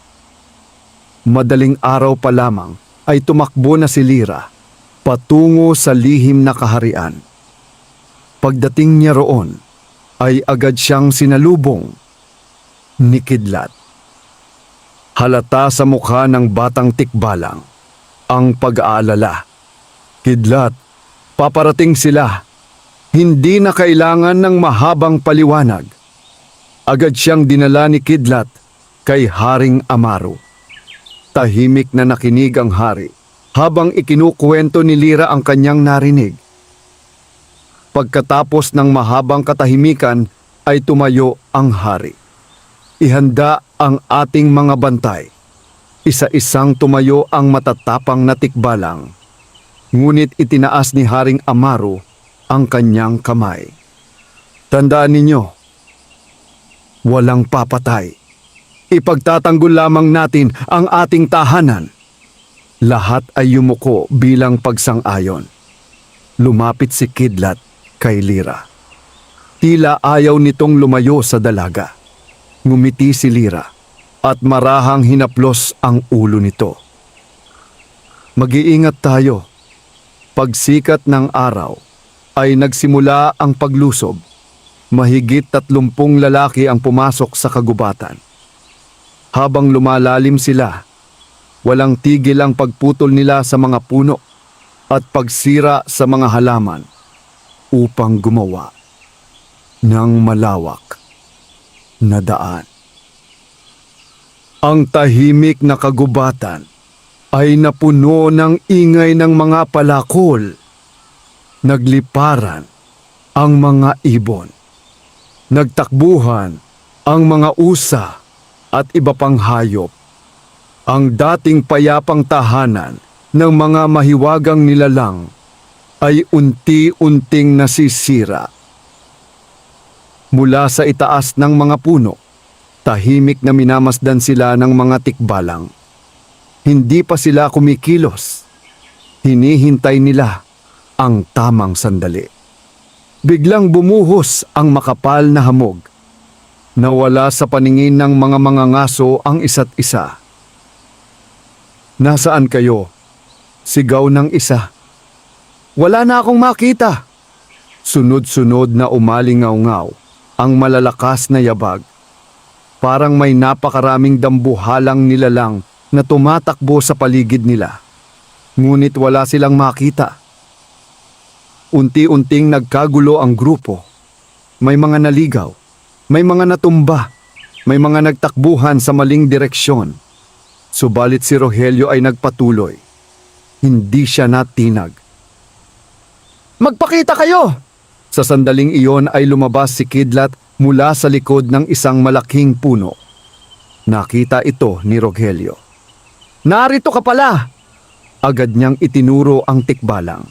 Madaling araw pa lamang ay tumakbo na si Lyra patungo sa lihim na kaharian. Pagdating niya roon, ay agad siyang sinalubong ni Kidlat. Halata sa mukha ng batang tikbalang ang pag-aalala. Kidlat, paparating sila. Hindi na kailangan ng mahabang paliwanag. Agad siyang dinala ni Kidlat kay Haring Amaro. Tahimik na nakinig ang hari habang ikinukuwento ni Lyra ang kanyang narinig. Pagkatapos ng mahabang katahimikan ay tumayo ang hari. Ihanda ang ating mga bantay. Isa-isang tumayo ang matatapang na tikbalang. Ngunit itinaas ni Haring Amaro ang kanyang kamay. Tandaan ninyo, walang papatay. Ipagtatanggol lamang natin ang ating tahanan. Lahat ay yumuko bilang pagsang-ayon. Lumapit si Kidlat kay Lyra. Tila ayaw nitong lumayo sa dalaga. Ngumiti si Lyra. at marahang hinaplos ang ulo nito. Mag-iingat tayo. Pagsikat ng araw ay nagsimula ang paglusob. Mahigit 30 lalaki ang pumasok sa kagubatan. Habang lumalalim sila, walang tigil ang pagputol nila sa mga puno at pagsira sa mga halaman upang gumawa ng malawak na daan. Ang tahimik na kagubatan ay napuno ng ingay ng mga palakol. Nagliparan ang mga ibon. Nagtakbuhan ang mga usa at iba pang hayop. Ang dating payapang tahanan ng mga mahiwagang nilalang ay unti-unting nasisira. Mula sa itaas ng mga puno, tahimik na minamasdan sila ng mga tikbalang. Hindi pa sila kumikilos. Hinihintay nila ang tamang sandali. Biglang bumuhos ang makapal na hamog. Nawala sa paningin ng mga mangangaso ang isa't isa. "Nasaan kayo?" Sigaw ng isa. "Wala na akong makita." Sunod-sunod na umalingaw-ngaw ang malalakas na yabag. Parang may napakaraming dambuhalang nilalang na tumatakbo sa paligid nila. Ngunit wala silang makita. Unti-unting nagkagulo ang grupo. May mga naligaw, may mga natumba, may mga nagtakbuhan sa maling direksyon. Subalit si Rogelio ay nagpatuloy. Hindi siya natinag. "Magpakita kayo!" Sa sandaling iyon ay lumabas si Kidlat mula sa likod ng isang malaking puno. Nakita ito ni Rogelio. "Narito ka pala!" Agad niyang itinuro ang tikbalang.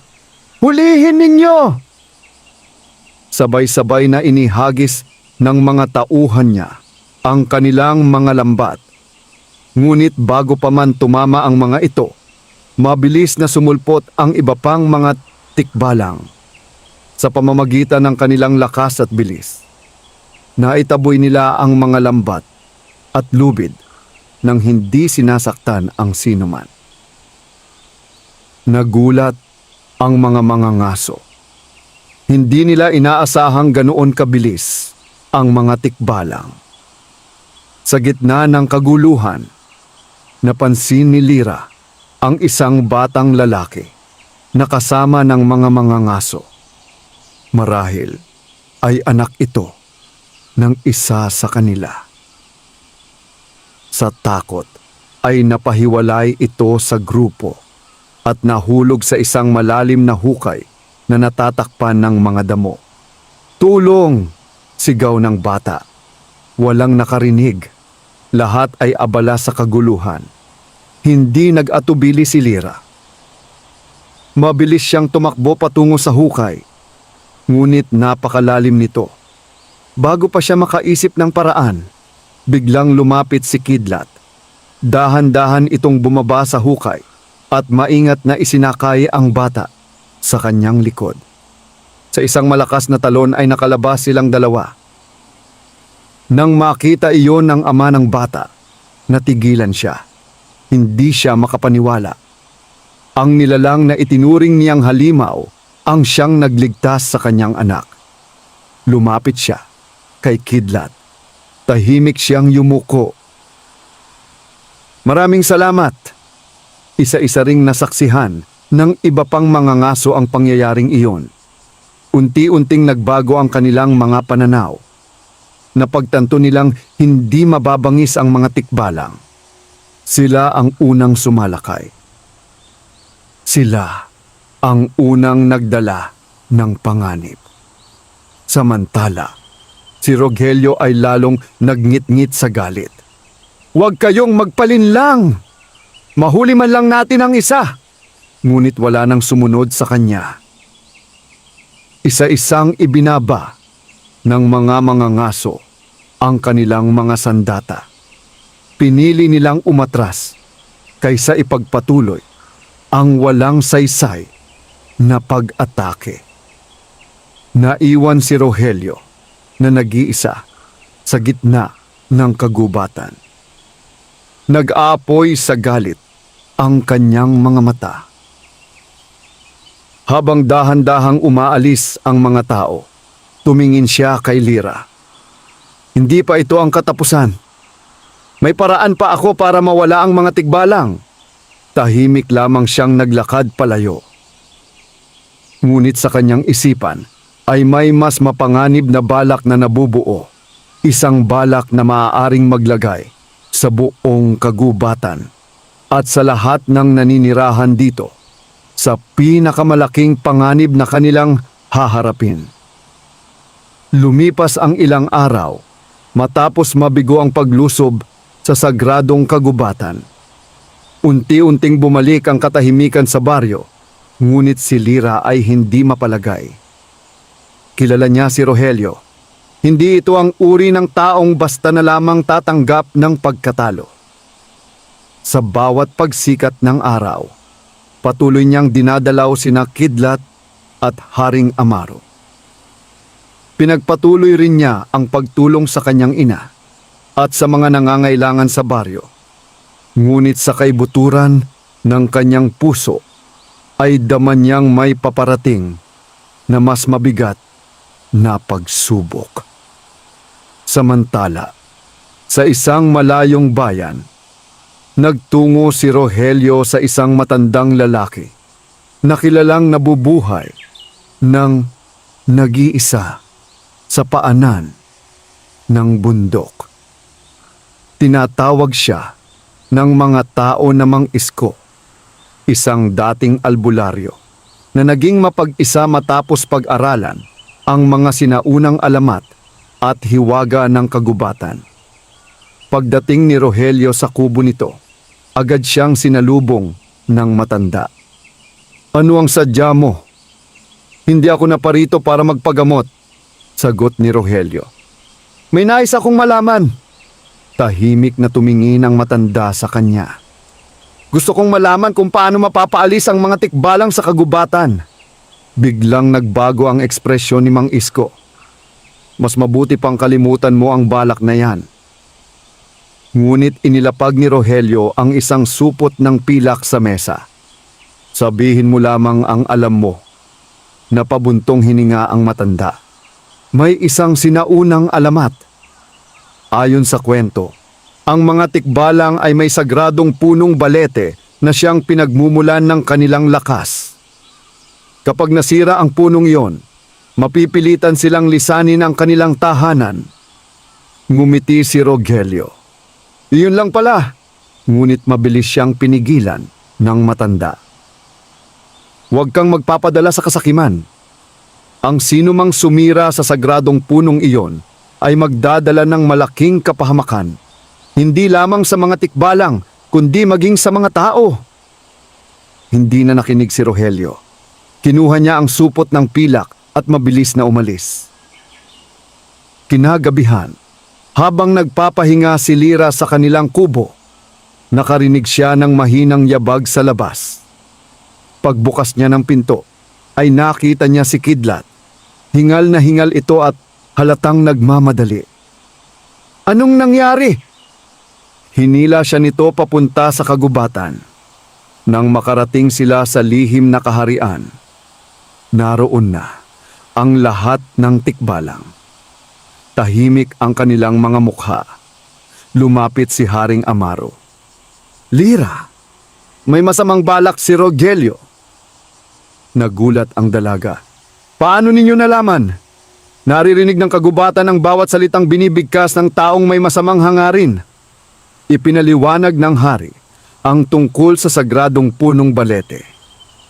"Hulihin ninyo!" Sabay-sabay na inihagis ng mga tauhan niya ang kanilang mga lambat. Ngunit bago pa man tumama ang mga ito, mabilis na sumulpot ang iba pang mga tikbalang. Sa pamamagitan ng kanilang lakas at bilis, naitaboy nila ang mga lambat at lubid nang hindi sinasaktan ang sinuman. Nagulat ang mga mangangaso. Hindi nila inaasahang ganoon kabilis ang mga tikbalang. Sa gitna ng kaguluhan, napansin ni Lira ang isang batang lalaki na kasama ng mga mangangaso. Marahil ay anak ito ng isa sa kanila. Sa takot ay napahiwalay ito sa grupo at nahulog sa isang malalim na hukay na natatakpan ng mga damo. "Tulong!" sigaw ng bata. Walang nakarinig. Lahat ay abala sa kaguluhan. Hindi nag-atubili si Lira. Mabilis siyang tumakbo patungo sa hukay. Ngunit napakalalim nito. Bago pa siya makaisip ng paraan, biglang lumapit si Kidlat. Dahan-dahan itong bumaba sa hukay at maingat na isinakay ang bata sa kanyang likod. Sa isang malakas na talon ay nakalabas silang dalawa. Nang makita iyon ng ama ng bata, natigilan siya. Hindi siya makapaniwala. Ang nilalang na itinuring niyang halimaw ang siyang nagligtas sa kanyang anak. Lumapit siya kay Kidlat. Tahimik siyang yumuko. "Maraming salamat." Isa-isa ring nasaksihan ng iba pang mangangaso ang pangyayaring iyon. Unti-unting nagbago ang kanilang mga pananaw. Napagtanto nilang hindi mababangis ang mga tikbalang. Sila ang unang sumalakay. Sila ang unang nagdala ng panganib. Samantala, si Rogelio ay lalong nagngit-ngit sa galit. "Huwag kayong magpalinlang! Mahuli man lang natin ang isa!" Ngunit wala nang sumunod sa kanya. Isa-isang ibinaba ng mga mangangaso ang kanilang mga sandata. Pinili nilang umatras kaysa ipagpatuloy ang walang saysay na pag-atake. Naiwan si Rogelio na nag-iisa sa gitna ng kagubatan. Nag-aapoy sa galit ang kanyang mga mata. Habang dahan-dahang umaalis ang mga tao, tumingin siya kay Lyra. Hindi pa ito ang katapusan. May paraan pa ako para mawala ang mga tigbalang. Tahimik lamang siyang naglakad palayo. Ngunit sa kanyang isipan ay may mas mapanganib na balak na nabubuo. Isang balak na maaaring maglagay sa buong kagubatan at sa lahat ng naninirahan dito sa pinakamalaking panganib na kanilang haharapin. Lumipas ang ilang araw matapos mabigo ang paglusob sa sagradong kagubatan. Unti-unting bumalik ang katahimikan sa baryo, ngunit si Lyra ay hindi mapalagay. Kilala niya si Rogelio. Hindi ito ang uri ng taong basta na lamang tatanggap ng pagkatalo. Sa bawat pagsikat ng araw, patuloy niyang dinadalaw sina Kidlat at Haring Amaro. Pinagpatuloy rin niya ang pagtulong sa kanyang ina at sa mga nangangailangan sa baryo. Ngunit sa kaibuturan ng kanyang puso ay dama niyang may paparating na mas mabigat na pagsubok. Samantala, sa isang malayong bayan, nagtungo si Rogelio sa isang matandang lalaki na kilalang nabubuhay ng nag-iisa sa paanan ng bundok. Tinatawag siya ng mga tao na Mang-Isko, isang dating albularyo na naging mapag-isa matapos pag-aralan ang mga sinaunang alamat at hiwaga ng kagubatan. Pagdating ni Rogelio sa kubo nito, agad siyang sinalubong ng matanda. "Ano ang sadya mo?" "Hindi ako naparito para magpagamot," sagot ni Rogelio. "May nais akong malaman." Tahimik na tumingin ang matanda sa kanya. "Gusto kong malaman kung paano mapapaalis ang mga tikbalang sa kagubatan." Biglang nagbago ang ekspresyon ni Mang Isko. "Mas mabuti pang kalimutan mo ang balak na yan." Ngunit inilapag ni Rogelio ang isang supot ng pilak sa mesa. "Sabihin mo lamang ang alam mo." Napabuntong hininga ang matanda. "May isang sinaunang alamat. Ayon sa kwento, ang mga tikbalang ay may sagradong punong balete na siyang pinagmumulan ng kanilang lakas. Kapag nasira ang punong iyon, mapipilitan silang lisanin ang kanilang tahanan." Ngumiti si Rogelio. "Iyon lang pala." Ngunit mabilis siyang pinigilan ng matanda. "Huwag kang magpapadala sa kasakiman. Ang sinumang sumira sa sagradong punong iyon ay magdadala ng malaking kapahamakan, hindi lamang sa mga tikbalang, kundi maging sa mga tao." Hindi na nakinig si Rogelio. Kinuha niya ang supot ng pilak at mabilis na umalis. Kinagabihan, habang nagpapahinga si Lyra sa kanilang kubo, nakarinig siya ng mahinang yabag sa labas. Pagbukas niya ng pinto, ay nakita niya si Kidlat. Hingal na hingal ito at halatang nagmamadali. "Anong nangyari?" Hinila siya nito papunta sa kagubatan. Nang makarating sila sa lihim na kaharian, naroon na ang lahat ng tikbalang. Tahimik ang kanilang mga mukha. Lumapit si Haring Amaro. "Lyra, may masamang balak si Rogelio." Nagulat ang dalaga. "Paano ninyo nalaman?" "Naririnig ng kagubatan ang bawat salitang binibigkas ng taong may masamang hangarin." Ipinaliwanag ng hari ang tungkol sa sagradong punong balete.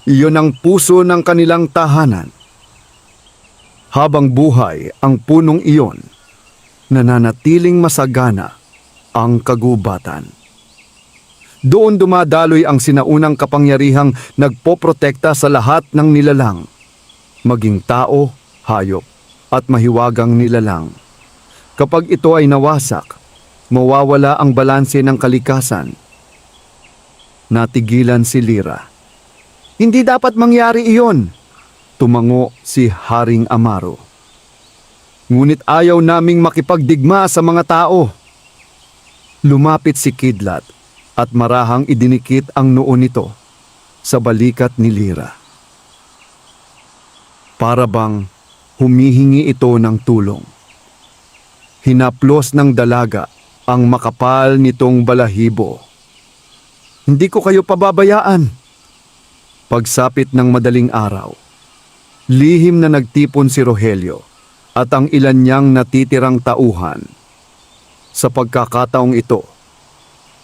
Iyon ang puso ng kanilang tahanan. Habang buhay ang punong iyon, nananatiling masagana ang kagubatan. Doon dumadaloy ang sinaunang kapangyarihang nagpoprotekta sa lahat ng nilalang, maging tao, hayop, at mahiwagang nilalang. Kapag ito ay nawasak, mawawala ang balanse ng kalikasan. Natigilan si Lyra. "Hindi dapat mangyari iyon," tumango si Haring Amaro. "Ngunit ayaw naming makipagdigma sa mga tao." Lumapit si Kidlat at marahang idinikit ang noo nito sa balikat ni Lyra. Para bang humihingi ito ng tulong. Hinaplos ng dalaga ang makapal nitong balahibo. "Hindi ko kayo pababayaan." Pagsapit ng madaling araw, lihim na nagtipon si Rogelio at ang ilan niyang natitirang tauhan. Sa pagkakataong ito,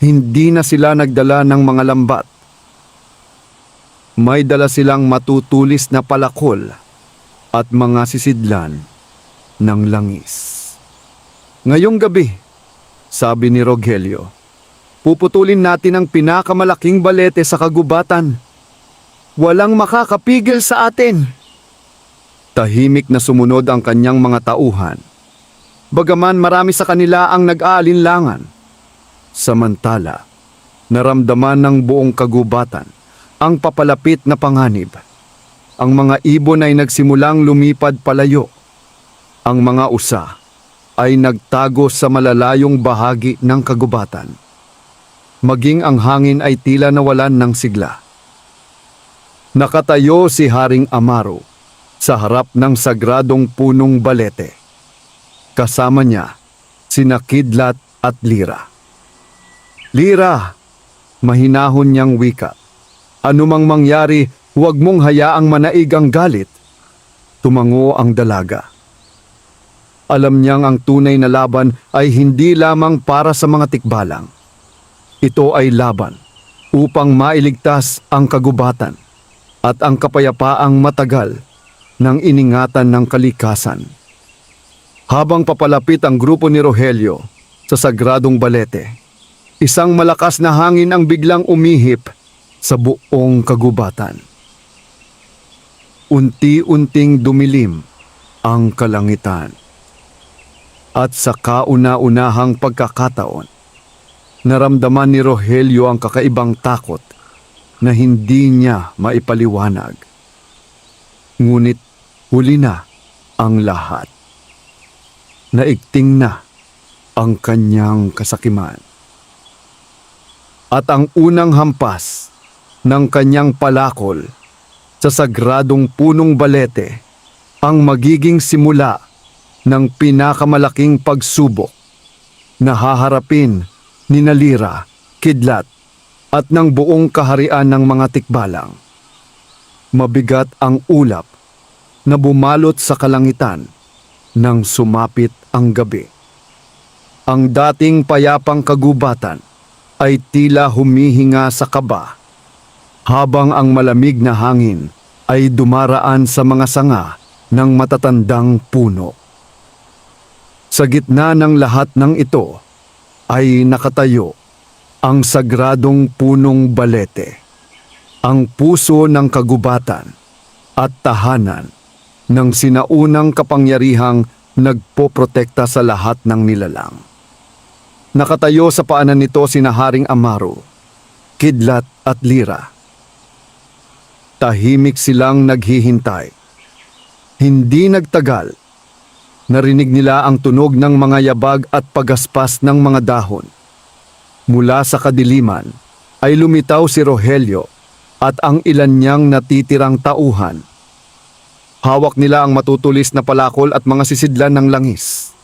hindi na sila nagdala ng mga lambat. May dala silang matutulis na palakol at mga sisidlan ng langis. "Ngayong gabi," sabi ni Rogelio, "puputulin natin ang pinakamalaking balete sa kagubatan. Walang makakapigil sa atin." Tahimik na sumunod ang kanyang mga tauhan, bagaman marami sa kanila ang nag-aalinlangan. Samantala, naramdaman ng buong kagubatan ang papalapit na panganib. Ang mga ibon ay nagsimulang lumipad palayo. Ang mga usa ay nagtago sa malalayong bahagi ng kagubatan. Maging ang hangin ay tila nawalan ng sigla. Nakatayo si Haring Amaro sa harap ng sagradong punong balete. Kasama niya sina Kidlat at Lyra. "Lyra," mahinahon niyang wika, "anumang mangyari, huwag mong hayaang manaig ang galit." Tumango ang dalaga. Alam niyang ang tunay na laban ay hindi lamang para sa mga tikbalang. Ito ay laban upang mailigtas ang kagubatan at ang kapayapaang matagal ng iningatan ng kalikasan. Habang papalapit ang grupo ni Rogelio sa sagradong balete, isang malakas na hangin ang biglang umihip sa buong kagubatan. Unti-unting dumilim ang kalangitan. At sa kauna-unahang pagkakataon, naramdaman ni Rogelio ang kakaibang takot na hindi niya maipaliwanag. Ngunit huli na ang lahat. Naigting na ang kanyang kasakiman. At ang unang hampas ng kanyang palakol sa sagradong punong balete ang magiging simula ng pinakamalaking pagsubok na haharapin ni Lyra, Kidlat at ng buong kaharian ng mga tikbalang. Mabigat ang ulap na bumalot sa kalangitan nang sumapit ang gabi. Ang dating payapang kagubatan ay tila humihinga sa kaba habang ang malamig na hangin ay dumaraan sa mga sanga ng matatandang puno. Sa gitna ng lahat ng ito ay nakatayo ang sagradong punong balete, ang puso ng kagubatan at tahanan ng sinaunang kapangyarihang nagpoprotekta sa lahat ng nilalang. Nakatayo sa paanan nito sina Haring Amaro, Kidlat at Lyra. Tahimik silang naghihintay. Hindi nagtagal, narinig nila ang tunog ng mga yabag at pagaspas ng mga dahon. Mula sa kadiliman ay lumitaw si Rogelio at ang ilan niyang natitirang tauhan. Hawak nila ang matutulis na palakol at mga sisidlan ng langis.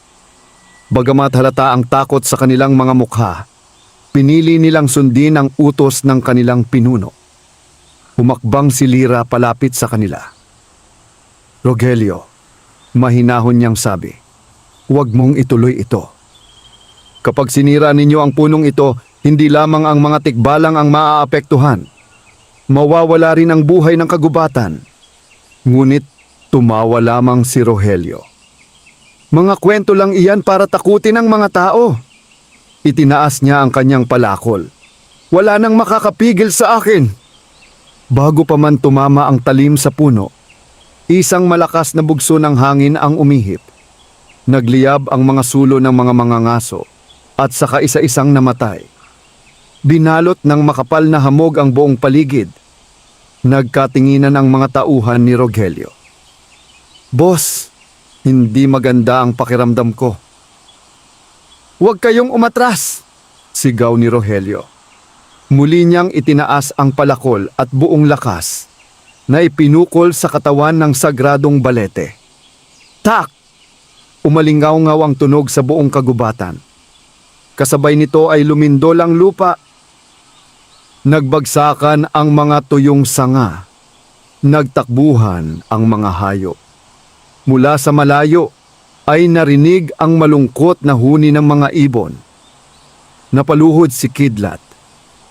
Bagamat halata ang takot sa kanilang mga mukha, pinili nilang sundin ang utos ng kanilang pinuno. Humakbang si Lyra palapit sa kanila. "Rogelio," mahinahon niyang sabi, "huwag mong ituloy ito. Kapag sinira ninyo ang punong ito, hindi lamang ang mga tikbalang ang maaapektuhan. Mawawala rin ang buhay ng kagubatan." Ngunit tumawa lamang si Rogelio. "Mga kwento lang iyan para takutin ang mga tao." Itinaas niya ang kanyang palakol. "Wala nang makakapigil sa akin." Bago pa man tumama ang talim sa puno, isang malakas na bugso ng hangin ang umihip. Nagliyab ang mga sulo ng mga mangangaso at saka isa-isang namatay. Binalot ng makapal na hamog ang buong paligid. Nagkatinginan ang mga tauhan ni Rogelio. "Boss, hindi maganda ang pakiramdam ko." "Huwag kayong umatras," sigaw ni Rogelio. Muli niyang itinaas ang palakol at buong lakas na ipinukol sa katawan ng sagradong balete. Tak! Umalingaw-ngaw ang tunog sa buong kagubatan. Kasabay nito ay lumindol ang lupa. Nagbagsakan ang mga tuyong sanga. Nagtakbuhan ang mga hayop. Mula sa malayo ay narinig ang malungkot na huni ng mga ibon. Napaluhod si Kidlat.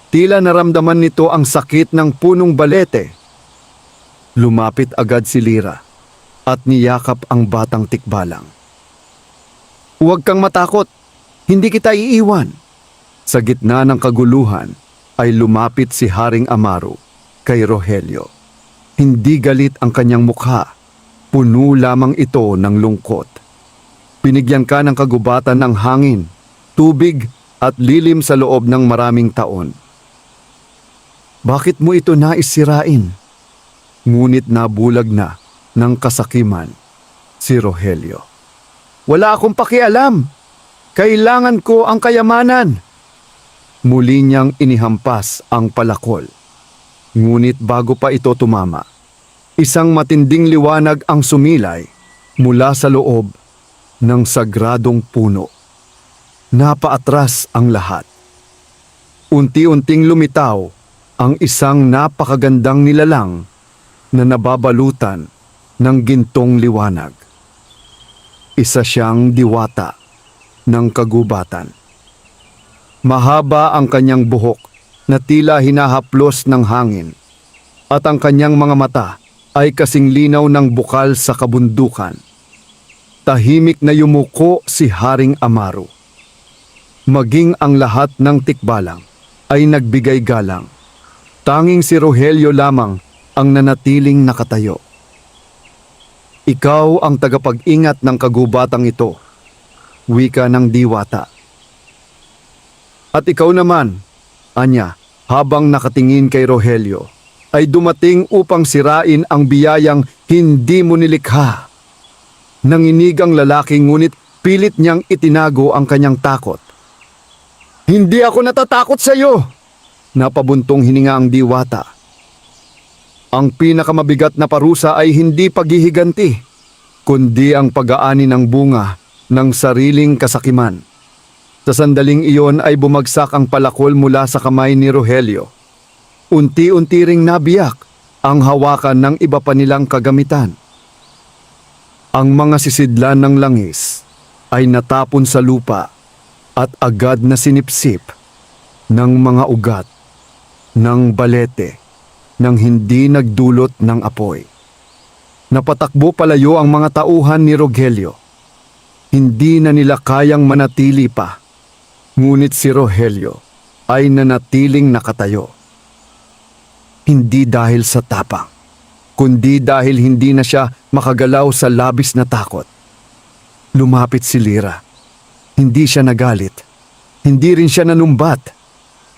Tila naramdaman nito ang sakit ng punong balete. Lumapit agad si Lyra at niyakap ang batang tikbalang. "Huwag kang matakot, hindi kita iiwan." Sa gitna ng kaguluhan ay lumapit si Haring Amaru kay Rogelio. Hindi galit ang kanyang mukha, puno lamang ito ng lungkot. Binigyan ka ng kagubatan ng hangin, tubig at lilim sa loob ng maraming taon. Bakit mo ito naisirain? Ngunit nabulag na ng kasakiman si Rogelio. "Wala akong pakialam. Kailangan ko ang kayamanan." Muli niyang inihampas ang palakol. Ngunit bago pa ito tumama, isang matinding liwanag ang sumilay mula sa loob ng sagradong puno. Napaatras ang lahat. Unti-unting lumitaw ang isang napakagandang nilalang na nababalutan ng gintong liwanag. Isa siyang diwata ng kagubatan. Mahaba ang kanyang buhok na tila hinahaplos ng hangin at ang kanyang mga mata ay kasing linaw ng bukal sa kabundukan. Tahimik na yumuko si Haring Amaru. Maging ang lahat ng tikbalang ay nagbigay galang. Tanging si Rogelio lamang ang nanatiling nakatayo. "Ikaw ang tagapag-ingat ng kagubatang ito," wika ng diwata. "At ikaw naman," anya, habang nakatingin kay Rogelio, "ay dumating upang sirain ang biyayang hindi mo nilikha." Nanginig ang lalaki ngunit pilit niyang itinago ang kanyang takot. "Hindi ako natatakot sa iyo!" Napabuntong hininga ang diwata. "Ang pinakamabigat na parusa ay hindi paghihiganti, kundi ang pag-aani ng bunga ng sariling kasakiman." Sa sandaling iyon ay bumagsak ang palakol mula sa kamay ni Rogelio. Unti-unti ring nabiyak ang hawakan ng iba pa nilang kagamitan. Ang mga sisidlan ng langis ay natapon sa lupa at agad na sinipsip ng mga ugat ng balete nang hindi nagdulot ng apoy. Napatakbo palayo ang mga tauhan ni Rogelio. Hindi na nila kayang manatili pa, ngunit si Rogelio ay nanatiling nakatayo. Hindi dahil sa tapang, kundi dahil hindi na siya makagalaw sa labis na takot. Lumapit si Lyra. Hindi siya nagalit. Hindi rin siya nanumbat.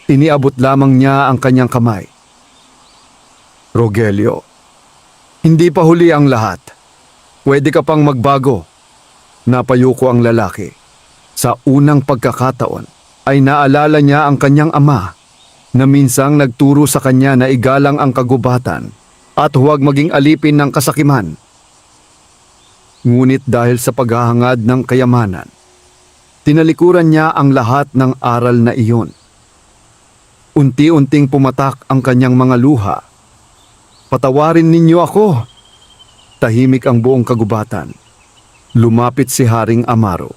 Iniabot lamang niya ang kanyang kamay. "Rogelio, hindi pa huli ang lahat. Pwede ka pang magbago." Napayuko ang lalaki. Sa unang pagkakataon ay naalala niya ang kanyang ama na minsang nagturo sa kanya na igalang ang kagubatan at huwag maging alipin ng kasakiman. Ngunit dahil sa paghahangad ng kayamanan, tinalikuran niya ang lahat ng aral na iyon. Unti-unting pumatak ang kanyang mga luha. "Patawarin ninyo ako." Tahimik ang buong kagubatan. Lumapit si Haring Amaru.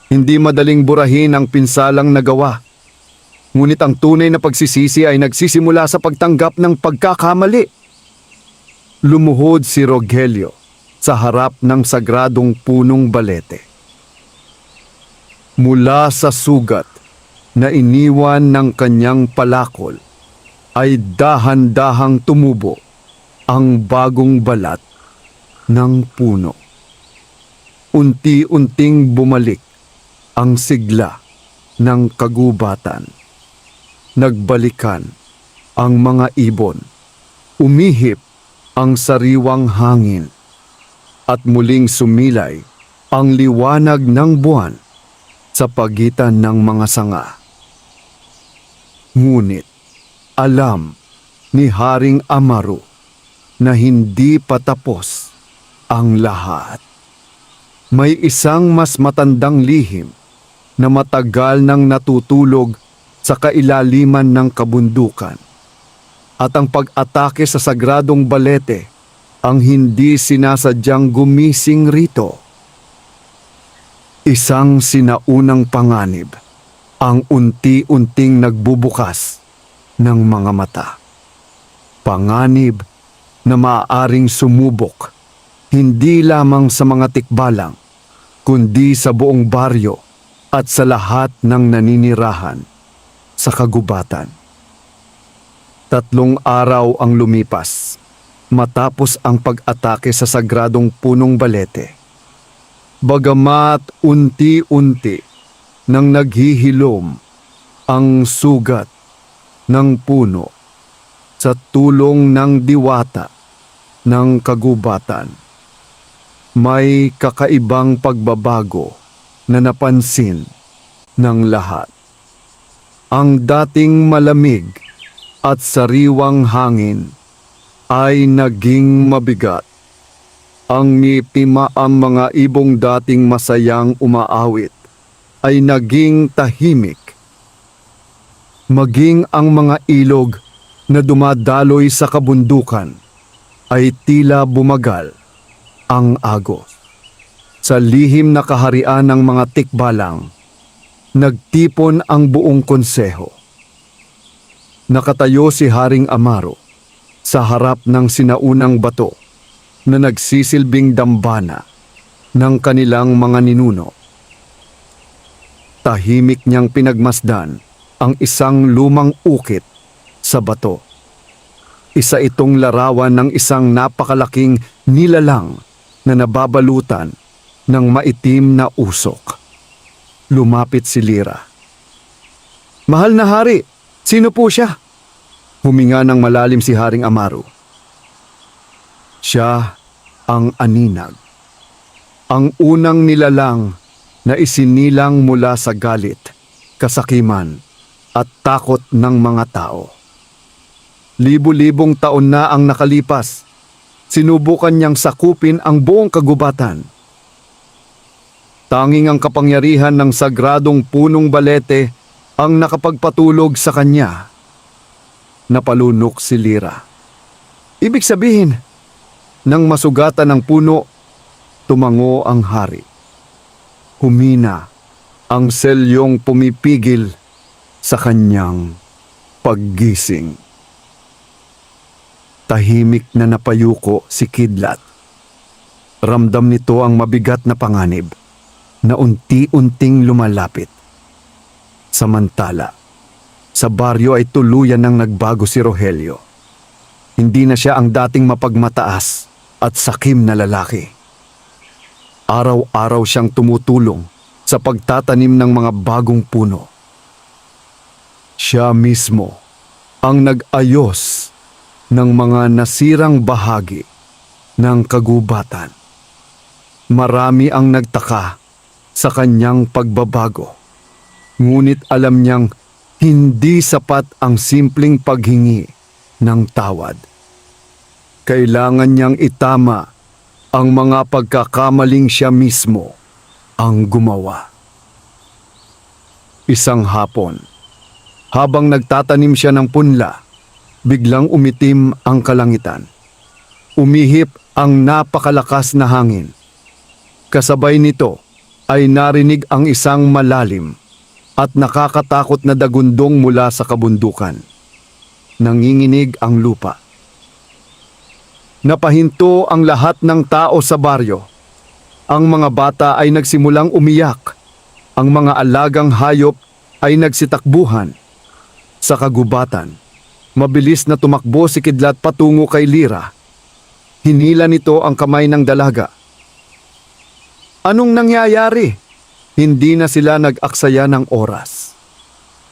Hindi madaling burahin ang pinsalang nagawa. Ngunit ang tunay na pagsisisi ay nagsisimula sa pagtanggap ng pagkakamali. Lumuhod si Rogelio sa harap ng sagradong punong balete. Mula sa sugat na iniwan ng kanyang palakol ay dahan-dahang tumubo ang bagong balat ng puno. Unti-unting bumalik ang sigla ng kagubatan. Nagbalikan ang mga ibon, umihip ang sariwang hangin, at muling sumilay ang liwanag ng buwan sa pagitan ng mga sanga. Ngunit alam ni Haring Amaru na hindi pa tapos ang lahat. May isang mas matandang lihim na matagal nang natutulog sa kailaliman ng kabundukan. At ang pag-atake sa sagradong balete ang hindi sinasadyang gumising rito. Isang sinaunang panganib ang unti-unting nagbubukas ng mga mata. Panganib na maaaring sumubok hindi lamang sa mga tikbalang, kundi sa buong baryo at sa lahat ng naninirahan sa kagubatan. 3 araw ang lumipas matapos ang pag-atake sa sagradong punong balete. Bagamat unti-unti nang naghihilom ang sugat ng puno sa tulong ng diwata ng kagubatan, may kakaibang pagbabago na napansin ng lahat. Ang dating malamig at sariwang hangin ay naging mabigat. Ang ang mga ibong dating masayang umaawit ay naging tahimik. Maging ang mga ilog na dumadaloy sa kabundukan ay tila bumagal ang agos. Sa lihim na kaharian ng mga tikbalang, nagtipon ang buong konseho. Nakatayo si Haring Amaru sa harap ng sinaunang bato na nagsisilbing dambana ng kanilang mga ninuno. Tahimik niyang pinagmasdan ang isang lumang ukit sa bato. Isa itong larawan ng isang napakalaking nilalang na nababalutan ng maitim na usok. Lumapit si Lyra. "Mahal na hari, sino po siya?" Huminga ng malalim si Haring Amaru. Siya ang Aninag, ang unang nilalang na isinilang mula sa galit, kasakiman at takot ng mga tao. Libu-libong taon na ang nakalipas, sinubukan niyang sakupin ang buong kagubatan. Tanging ang kapangyarihan ng sagradong punong balete ang nakapagpatulog sa kanya. Napalunok si Lyra. Ibig sabihin, nang masugatan ng puno, tumango ang hari. Humina ang selyong pumipigil sa kanyang paggising. Tahimik na napayuko si Kidlat. Ramdam nito ang mabigat na panganib na unti-unting lumalapit. Samantala, sa baryo ay tuluyan nang nagbago si Rogelio. Hindi na siya ang dating mapagmataas at sakim na lalaki. Araw-araw siyang tumutulong sa pagtatanim ng mga bagong puno. Siya mismo ang nag-ayos ng mga nasirang bahagi ng kagubatan. Marami ang nagtaka sa kanyang pagbabago, ngunit alam niyang hindi sapat ang simpleng paghingi ng tawad. Kailangan niyang itama ang mga pagkakamaling siya mismo ang gumawa. Isang hapon, habang nagtatanim siya ng punla, biglang umitim ang kalangitan. Umihip ang napakalakas na hangin. Kasabay nito ay narinig ang isang malalim at nakakatakot na dagundong mula sa kabundukan. Nanginginig ang lupa. Napahinto ang lahat ng tao sa baryo. Ang mga bata ay nagsimulang umiyak. Ang mga alagang hayop ay nagsitakbuhan. Sa kagubatan, mabilis na tumakbo si Kidlat patungo kay Lyra. Hinila nito ang kamay ng dalaga. Anong nangyayari? Hindi na sila nag-aksaya ng oras.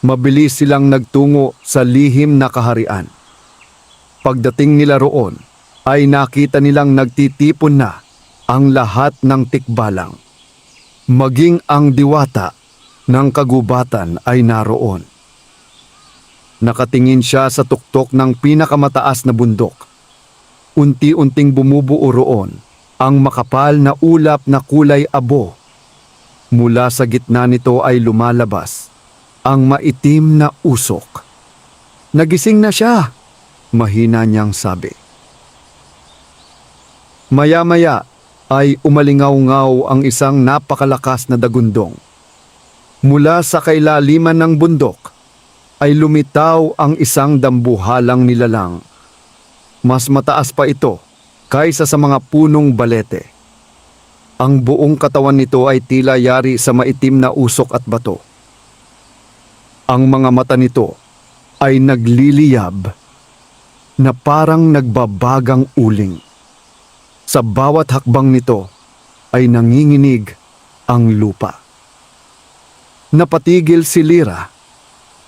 Mabilis silang nagtungo sa lihim na kaharian. Pagdating nila roon, ay nakita nilang nagtitipon na ang lahat ng tikbalang. Maging ang diwata ng kagubatan ay naroon. Nakatingin siya sa tuktok ng pinakamataas na bundok. Unti-unting bumubuo roon ang makapal na ulap na kulay abo. Mula sa gitna nito ay lumalabas ang maitim na usok. Nagising na siya, mahina niyang sabi. Maya-maya ay umalingaw-ngaw ang isang napakalakas na dagundong. Mula sa kailaliman ng bundok ay lumitaw ang isang dambuhalang nilalang. Mas mataas pa ito kaysa sa mga punong balete. Ang buong katawan nito ay tila yari sa maitim na usok at bato. Ang mga mata nito ay nagliliyab na parang nagbabagang uling. Sa bawat hakbang nito ay nanginginig ang lupa. Napatigil si Lyra.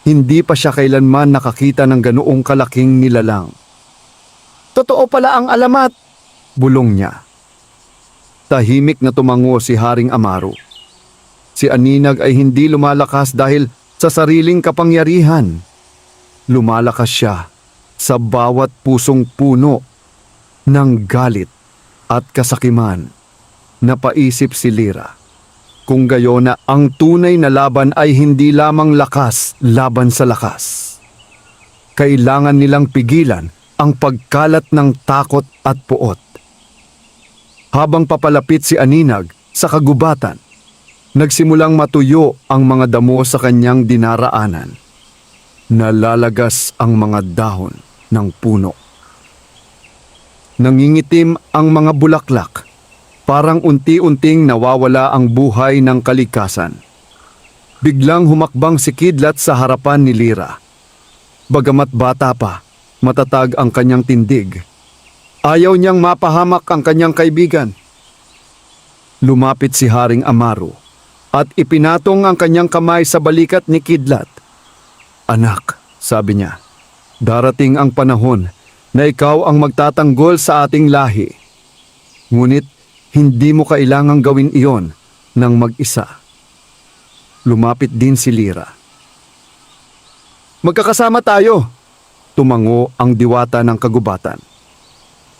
Hindi pa siya kailanman nakakita ng ganoong kalaking nilalang. Totoo pala ang alamat, bulong niya. Tahimik na tumango si Haring Amaru. Si Aninag ay hindi lumalakas dahil sa sariling kapangyarihan. Lumalakas siya sa bawat pusong puno ng galit at kasakiman. Napaisip si Lyra. Kung gayon na ang tunay na laban ay hindi lamang lakas laban sa lakas. Kailangan nilang pigilan ang pagkalat ng takot at puot. Habang papalapit si Aninag sa kagubatan, nagsimulang matuyo ang mga damo sa kanyang dinaraanan. Nalalagas ang mga dahon ng puno. Nangingitim ang mga bulaklak. Parang unti-unting nawawala ang buhay ng kalikasan. Biglang humakbang si Kidlat sa harapan ni Lyra. Bagamat bata pa, matatag ang kanyang tindig. Ayaw niyang mapahamak ang kanyang kaibigan. Lumapit si Haring Amaru at ipinatong ang kanyang kamay sa balikat ni Kidlat. Anak, sabi niya, darating ang panahon na ikaw ang magtatanggol sa ating lahi. Ngunit hindi mo kailangang gawin iyon ng mag-isa. Lumapit din si Lyra. Magkakasama tayo, tumango ang diwata ng kagubatan.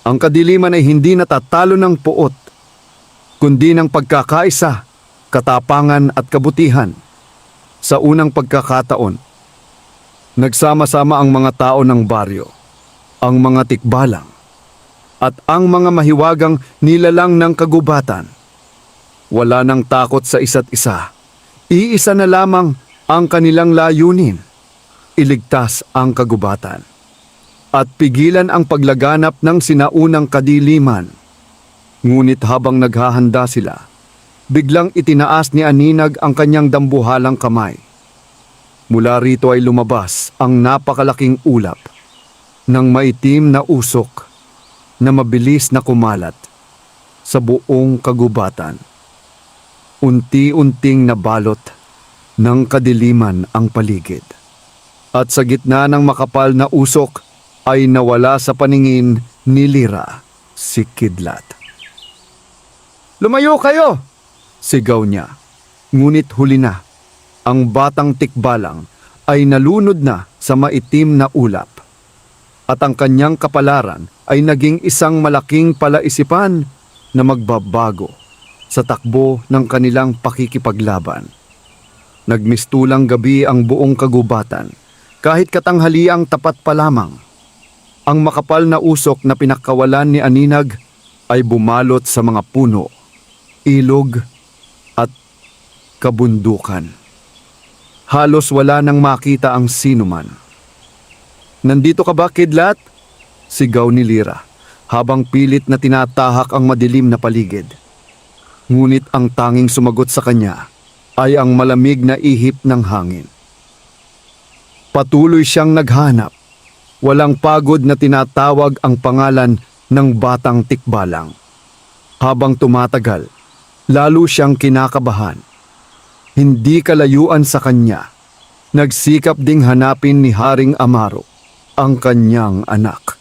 Ang kadiliman ay hindi natatalo ng puot, kundi ng pagkakaisa, katapangan at kabutihan. Sa unang pagkakataon, nagsama-sama ang mga tao ng baryo, ang mga tikbalang, at ang mga mahiwagang nilalang ng kagubatan. Wala nang takot sa isa't isa. Iisa na lamang ang kanilang layunin. Iligtas ang kagubatan. At pigilan ang paglaganap ng sinaunang kadiliman. Ngunit habang naghahanda sila, biglang itinaas ni Aninag ang kanyang dambuhalang kamay. Mula rito ay lumabas ang napakalaking ulap ng maitim na usok na mabilis na kumalat sa buong kagubatan. Unti-unting nabalot ng kadiliman ang paligid. At sa gitna ng makapal na usok ay nawala sa paningin ni Lyra si Kidlat. Lumayo kayo! Sigaw niya. Ngunit huli na. Ang batang tikbalang ay nalunod na sa maitim na ulap. At ang kanyang kapalaran ay naging isang malaking palaisipan na magbabago sa takbo ng kanilang pakikipaglaban. Nagmistulang gabi ang buong kagubatan, kahit katanghaliang tapat pa lamang. Ang makapal na usok na pinakawalan ni Aninag ay bumalot sa mga puno, ilog at kabundukan. Halos wala nang makita ang sinuman. Nandito ka ba, Kidlat? Sigaw ni Lyra, habang pilit na tinatahak ang madilim na paligid. Ngunit ang tanging sumagot sa kanya ay ang malamig na ihip ng hangin. Patuloy siyang naghanap. Walang pagod na tinatawag ang pangalan ng batang tikbalang. Habang tumatagal, lalo siyang kinakabahan. Hindi kalayuan sa kanya, nagsikap ding hanapin ni Haring Amaru ang kanyang anak.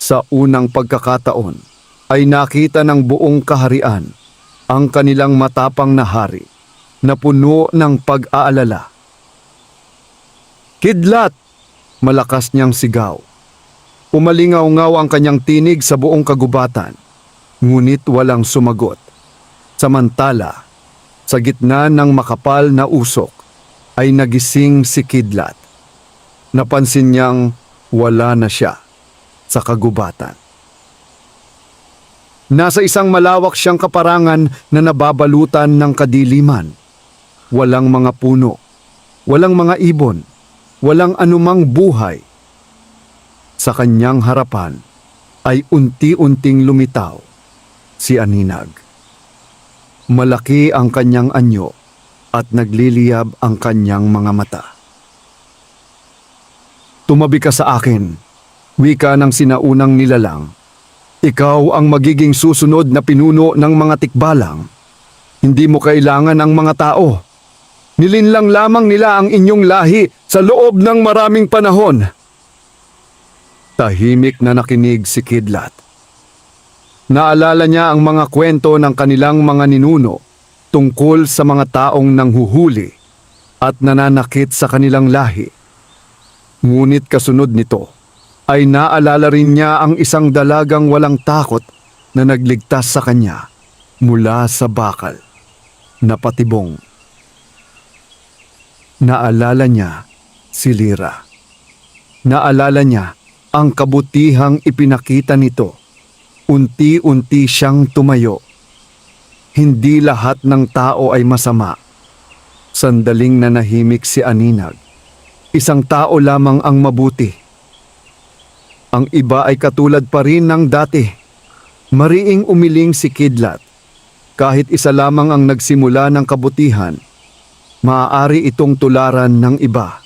Sa unang pagkakataon ay nakita ng buong kaharian ang kanilang matapang na hari na puno ng pag-aalala. Kidlat! Malakas niyang sigaw. Umalingaw-ngaw ang kanyang tinig sa buong kagubatan, ngunit walang sumagot. Samantala, sa gitna ng makapal na usok, ay nagising si Kidlat. Napansin niyang wala na siya sa kagubatan. Nasa isang malawak siyang kaparangan na nababalutan ng kadiliman. Walang mga puno, walang mga ibon, walang anumang buhay. Sa kanyang harapan ay unti-unting lumitaw si Aninag. Malaki ang kanyang anyo at nagliliyab ang kanyang mga mata. Tumabi ka sa akin, wika ng sinaunang nilalang. Ikaw ang magiging susunod na pinuno ng mga tikbalang. Hindi mo kailangan ang mga tao. Nilinlang lamang nila ang inyong lahi sa loob ng maraming panahon. Tahimik na nakinig si Kidlat. Naalala niya ang mga kwento ng kanilang mga ninuno tungkol sa mga taong nanghuhuli at nananakit sa kanilang lahi. Ngunit kasunod nito ay naalala rin niya ang isang dalagang walang takot na nagligtas sa kanya mula sa bakal na patibong. Naalala niya si Lyra. Naalala niya ang kabutihang ipinakita nito. Unti-unti siyang tumayo. Hindi lahat ng tao ay masama. Sandaling nanahimik si Aninag. Isang tao lamang ang mabuti. Ang iba ay katulad pa rin ng dati. Mariing umiling si Kidlat. Kahit isa lamang ang nagsimula ng kabutihan, maaari itong tularan ng iba.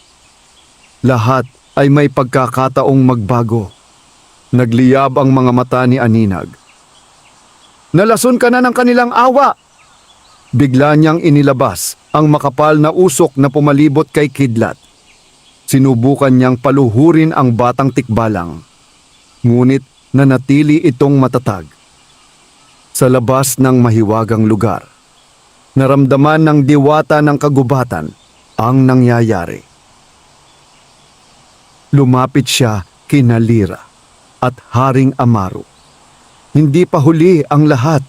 Lahat ay may pagkakataong magbago. Nagliyab ang mga mata ni Aninag. Nalason ka na ng kanilang awa! Bigla niyang inilabas ang makapal na usok na pumalibot kay Kidlat. Sinubukan niyang paluhurin ang batang tikbalang. Ngunit nanatili itong matatag. Sa labas ng mahiwagang lugar, naramdaman ng diwata ng kagubatan ang nangyayari. Lumapit siya kina Lyra at Haring Amaru. Hindi pa huli ang lahat,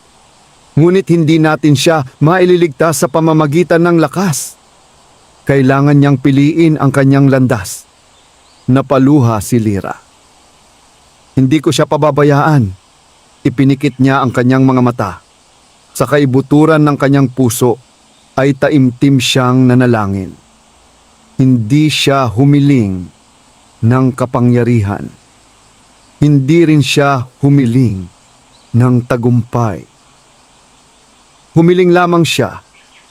ngunit hindi natin siya maililigtas sa pamamagitan ng lakas. Kailangan niyang piliin ang kanyang landas. Napaluha si Lyra. Hindi ko siya pababayaan. Ipinikit niya ang kanyang mga mata. Sa kaibuturan ng kanyang puso ay taimtim siyang nanalangin. Hindi siya humiling ng kapangyarihan. Hindi rin siya humiling ng tagumpay. Humiling lamang siya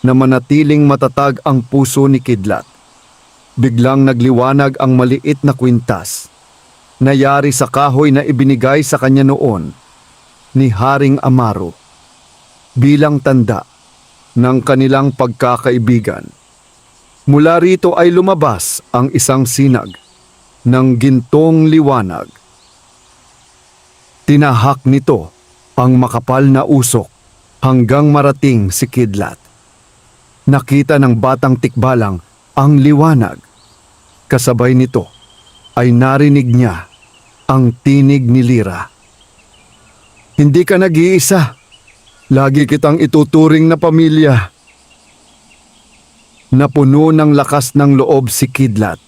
na manatiling matatag ang puso ni Kidlat. Biglang nagliwanag ang maliit na kwintas. Nayari sa kahoy na ibinigay sa kanya noon ni Haring Amaru bilang tanda ng kanilang pagkakaibigan. Mula rito ay lumabas ang isang sinag ng gintong liwanag. Tinahak nito ang makapal na usok hanggang marating si Kidlat. Nakita ng batang tikbalang ang liwanag. Kasabay nito ay narinig niya ang tinig ni Lyra. Hindi ka nag-iisa. Lagi kitang ituturing na pamilya. Napuno ng lakas ng loob si Kidlat.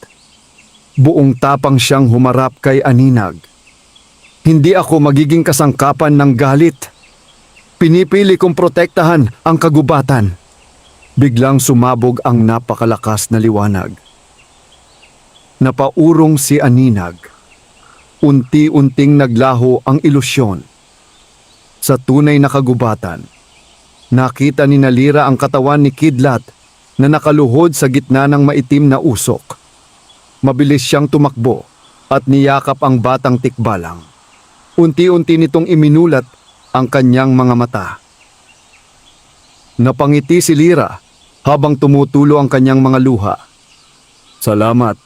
Buong tapang siyang humarap kay Aninag. Hindi ako magiging kasangkapan ng galit. Pinipili kong protektahan ang kagubatan. Biglang sumabog ang napakalakas na liwanag. Napaurong si Aninag. Unti-unting naglaho ang ilusyon. Sa tunay na kagubatan, nakita ni Lyra ang katawan ni Kidlat na nakaluhod sa gitna ng maitim na usok. Mabilis siyang tumakbo at niyakap ang batang tikbalang. Unti-unti nitong iminulat ang kanyang mga mata. Napangiti si Lyra habang tumutulo ang kanyang mga luha. Salamat.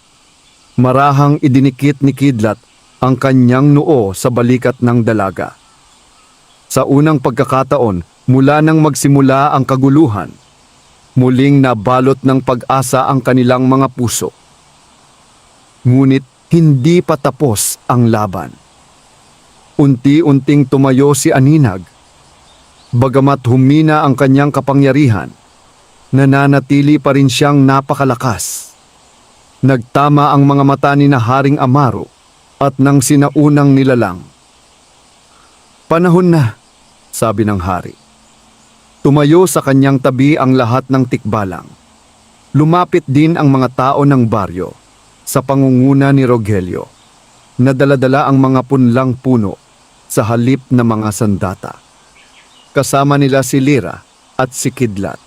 Marahang idinikit ni Kidlat ang kanyang noo sa balikat ng dalaga. Sa unang pagkakataon, mula nang magsimula ang kaguluhan, muling nabalot ng pag-asa ang kanilang mga puso. Ngunit hindi pa tapos ang laban. Unti-unting tumayo si Aninag. Bagamat humina ang kanyang kapangyarihan, nananatili pa rin siyang napakalakas. Nagtama ang mga mata ni na Haring Amaro at ng sinaunang nilalang. "Panahon na," sabi ng hari. Tumayo sa kanyang tabi ang lahat ng tikbalang. Lumapit din ang mga tao ng baryo sa pangunguna ni Rogelio, na dala-dala ang mga punlang puno sa halip na mga sandata. Kasama nila si Lira at si Kidlat.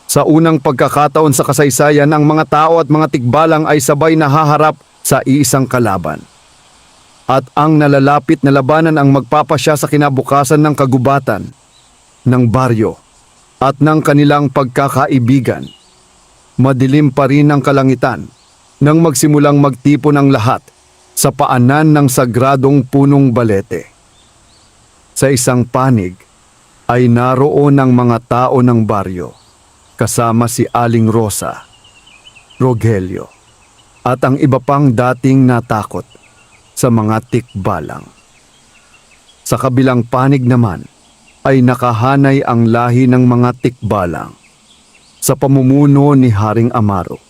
Sa unang pagkakataon sa kasaysayan, ang mga tao at mga tikbalang ay sabay nahaharap sa iisang kalaban. At ang nalalapit na labanan ang magpapasya sa kinabukasan ng kagubatan, ng baryo, at ng kanilang pagkakaibigan. Madilim pa rin ang kalangitan nang magsimulang magtipon ang lahat sa paanan ng sagradong punong balete. Sa isang panig ay naroon ang mga tao ng baryo, kasama si Aling Rosa, Rogelio, at ang iba pang dating natakot sa mga tikbalang. Sa kabilang panig naman ay nakahanay ang lahi ng mga tikbalang sa pamumuno ni Haring Amaro,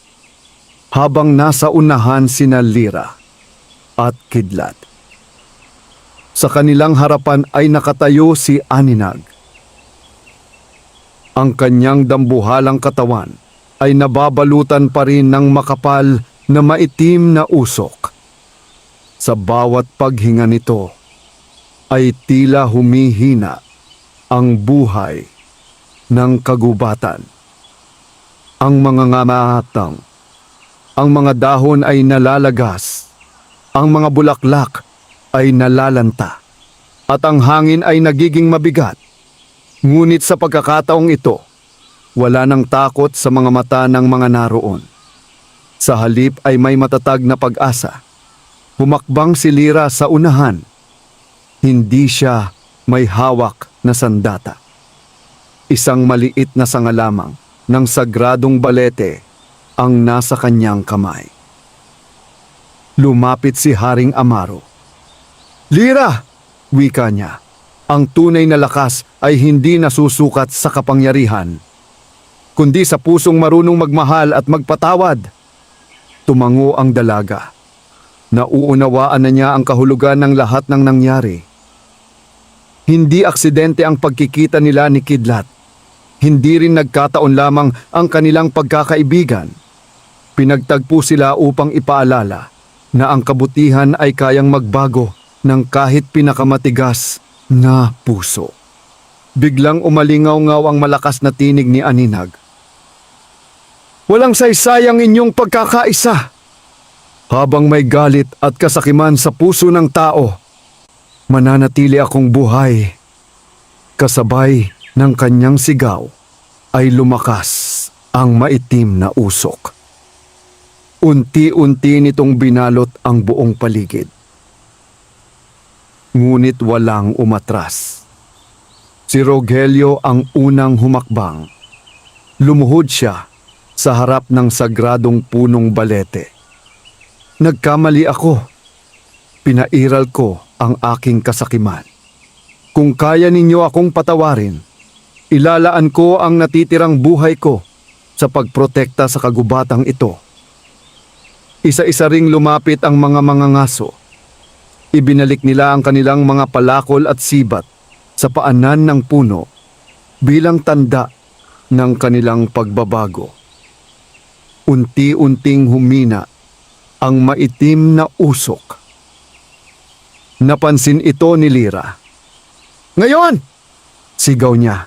habang nasa unahan sina Lira at Kidlat. Sa kanilang harapan ay nakatayo si Aninag. Ang kanyang dambuhalang katawan ay nababalutan pa rin ng makapal na maitim na usok. Sa bawat paghinga nito ay tila humihina ang buhay ng kagubatan. Ang mga ngamatang, ang mga dahon ay nalalagas, ang mga bulaklak ay nalalanta, at ang hangin ay nagiging mabigat. Ngunit sa pagkakataong ito, wala nang takot sa mga mata ng mga naroon. Sa halip ay may matatag na pag-asa. Humakbang si Lira sa unahan. Hindi siya may hawak na sandata. Isang maliit na sanga lamang ng sagradong balete ang nasa kanyang kamay. Lumapit si Haring Amaro. "Lira!" wika niya. Ang tunay na lakas ay hindi nasusukat sa kapangyarihan, kundi sa pusong marunong magmahal at magpatawad. Tumango ang dalaga. Nauunawaan na niya ang kahulugan ng lahat ng nangyari. Hindi aksidente ang pagkikita nila ni Kidlat. Hindi rin nagkataon lamang ang kanilang pagkakaibigan. Pinagtagpo sila upang ipaalala na ang kabutihan ay kayang magbago ng kahit pinakamatigas na puso. Biglang umalingaw-ngaw ang malakas na tinig ni Aninag. "Walang saysayang inyong pagkakaisa. Habang may galit at kasakiman sa puso ng tao, mananatili akong buhay." Kasabay ng kanyang sigaw ay lumakas ang maitim na usok. Unti-unti nitong binalot ang buong paligid. Ngunit walang umatras. Si Rogelio ang unang humakbang. Lumuhod siya sa harap ng sagradong punong balete. "Nagkamali ako. Pinairal ko ang aking kasakiman. Kung kaya ninyo akong patawarin, ilalaan ko ang natitirang buhay ko sa pagprotekta sa kagubatang ito." Isa-isa ring lumapit ang mga mangangaso. Ibinalik nila ang kanilang mga palakol at sibat sa paanan ng puno bilang tanda ng kanilang pagbabago. Unti-unting humina ang maitim na usok. Napansin ito ni Lira. "Ngayon!" sigaw niya.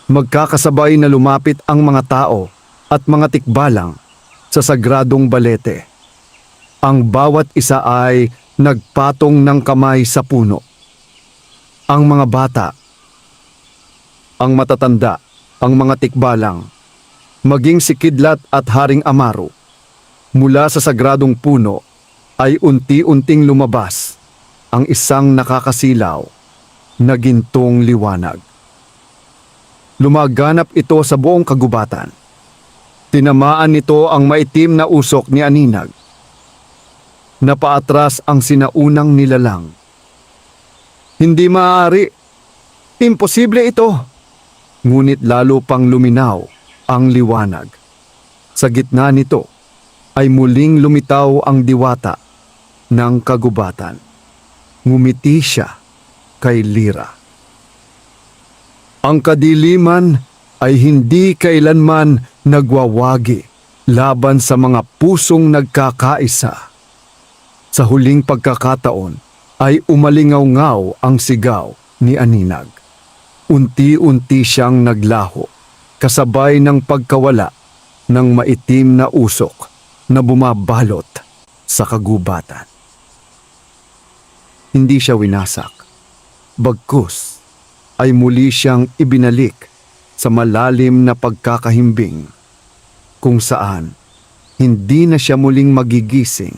Magkakasabay na lumapit ang mga tao at mga tikbalang sa sagradong balete. Ang bawat isa ay nagpatong ng kamay sa puno. Ang mga bata, ang matatanda, ang mga tikbalang, maging si Kidlat at Haring Amaro, mula sa sagradong puno ay unti-unting lumabas ang isang nakakasilaw na gintong liwanag. Lumaganap ito sa buong kagubatan. Tinamaan nito ang maitim na usok ni Aninag Napaatras ang sinaunang nilalang. Hindi maaari. Imposible ito. Ngunit lalo pang luminaw ang liwanag. Sa gitna nito ay muling lumitaw ang diwata ng kagubatan. Ngumiti siya kay Lyra. Ang kadiliman ay hindi kailanman nagwawagi laban sa mga pusong nagkakaisa. Sa huling pagkakataon ay umalingaw-ngaw ang sigaw ni Aninag. Unti-unti siyang naglaho, kasabay ng pagkawala ng maitim na usok na bumabalot sa kagubatan. Hindi siya winasak, bagkus ay muli siyang ibinalik sa malalim na pagkakahimbing kung saan hindi na siya muling magigising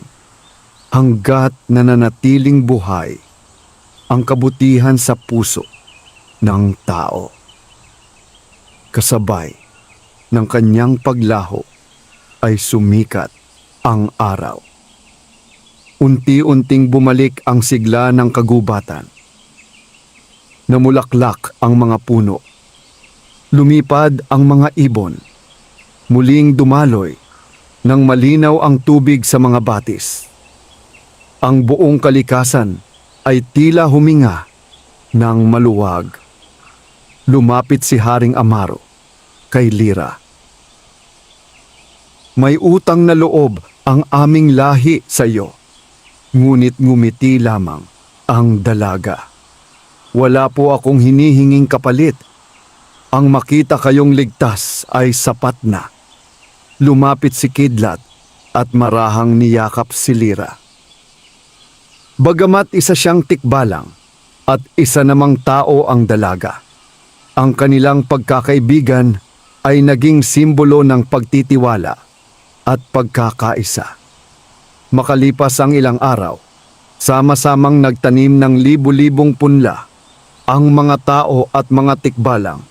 hanggat nananatiling buhay ang kabutihan sa puso ng tao. Kasabay ng kanyang paglaho ay sumikat ang araw. Unti-unting bumalik ang sigla ng kagubatan. Namulaklak ang mga puno. Lumipad ang mga ibon. Muling dumaloy nang malinaw ang tubig sa mga batis. Ang buong kalikasan ay tila huminga ng maluwag. Lumapit si Haring Amaro kay Lyra. May utang na loob ang aming lahi sa iyo, ngunit ngumiti lamang ang dalaga. Wala po akong hinihinging kapalit. Ang makita kayong ligtas ay sapat na. Lumapit si Kidlat at marahang niyakap si Lyra. Bagamat isa siyang tikbalang at isa namang tao ang dalaga, ang kanilang pagkakaibigan ay naging simbolo ng pagtitiwala at pagkakaisa. Makalipas ang ilang araw, sama-samang nagtanim ng libu-libong punla ang mga tao at mga tikbalang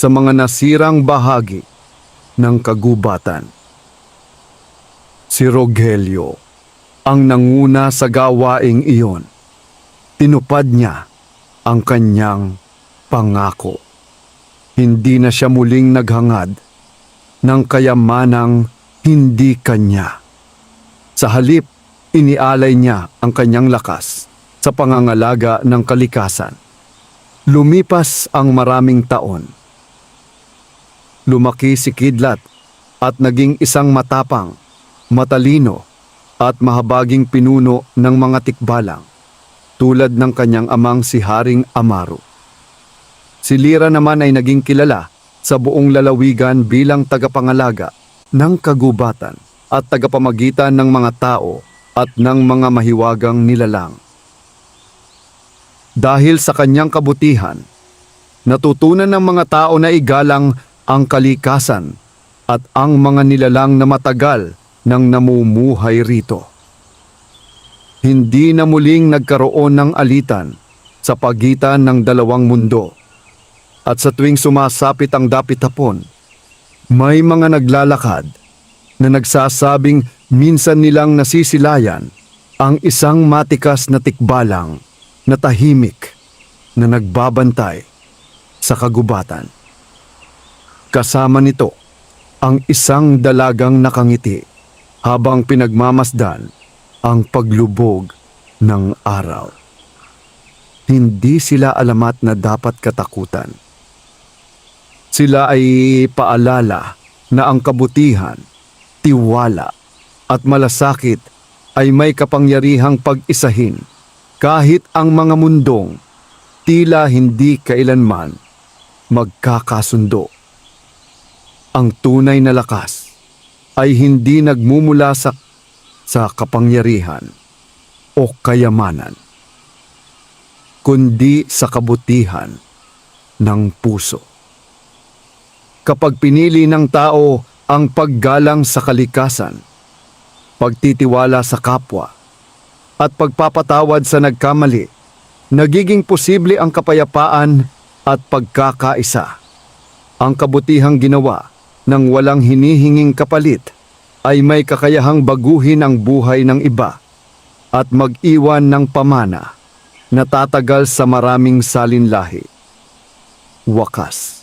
sa mga nasirang bahagi ng kagubatan. Si Rogelio ang nanguna sa gawaing iyon. Tinupad niya ang kanyang pangako. Hindi na siya muling naghangad ng kayamanang hindi kanya. Sa halip, inialay niya ang kanyang lakas sa pangangalaga ng kalikasan. Lumipas ang maraming taon. Lumaki si Kidlat at naging isang matapang, matalino at mahabaging pinuno ng mga tikbalang, tulad ng kanyang amang si Haring Amaro. Si Lyra naman ay naging kilala sa buong lalawigan bilang tagapangalaga ng kagubatan at tagapamagitan ng mga tao at ng mga mahiwagang nilalang. Dahil sa kanyang kabutihan, natutunan ng mga tao na igalang ang kalikasan at ang mga nilalang na matagal nang namumuhay rito. Hindi na muling nagkaroon ng alitan sa pagitan ng dalawang mundo. At sa tuwing sumasapit ang dapit hapon, may mga naglalakad na nagsasabing minsan nilang nasisilayan ang isang matikas na tikbalang na tahimik na nagbabantay sa kagubatan. Kasama nito ang isang dalagang nakangiti habang pinagmamasdan ang paglubog ng araw. Hindi sila alamat na dapat katakutan. Sila ay paalala na ang kabutihan, tiwala at malasakit ay may kapangyarihang pag-isahin kahit ang mga mundong tila hindi kailanman magkakasundo. Ang tunay na lakas ay hindi nagmumula sa kapangyarihan o kayamanan, kundi sa kabutihan ng puso. Kapag pinili ng tao ang paggalang sa kalikasan, pagtitiwala sa kapwa, at pagpapatawad sa nagkamali, nagiging posible ang kapayapaan at pagkakaisa. Ang kabutihang ginawa ng walang hinihinging kapalit ay may kakayahang baguhin ang buhay ng iba at mag-iwan ng pamana na tatagal sa maraming salinlahi. Wakas.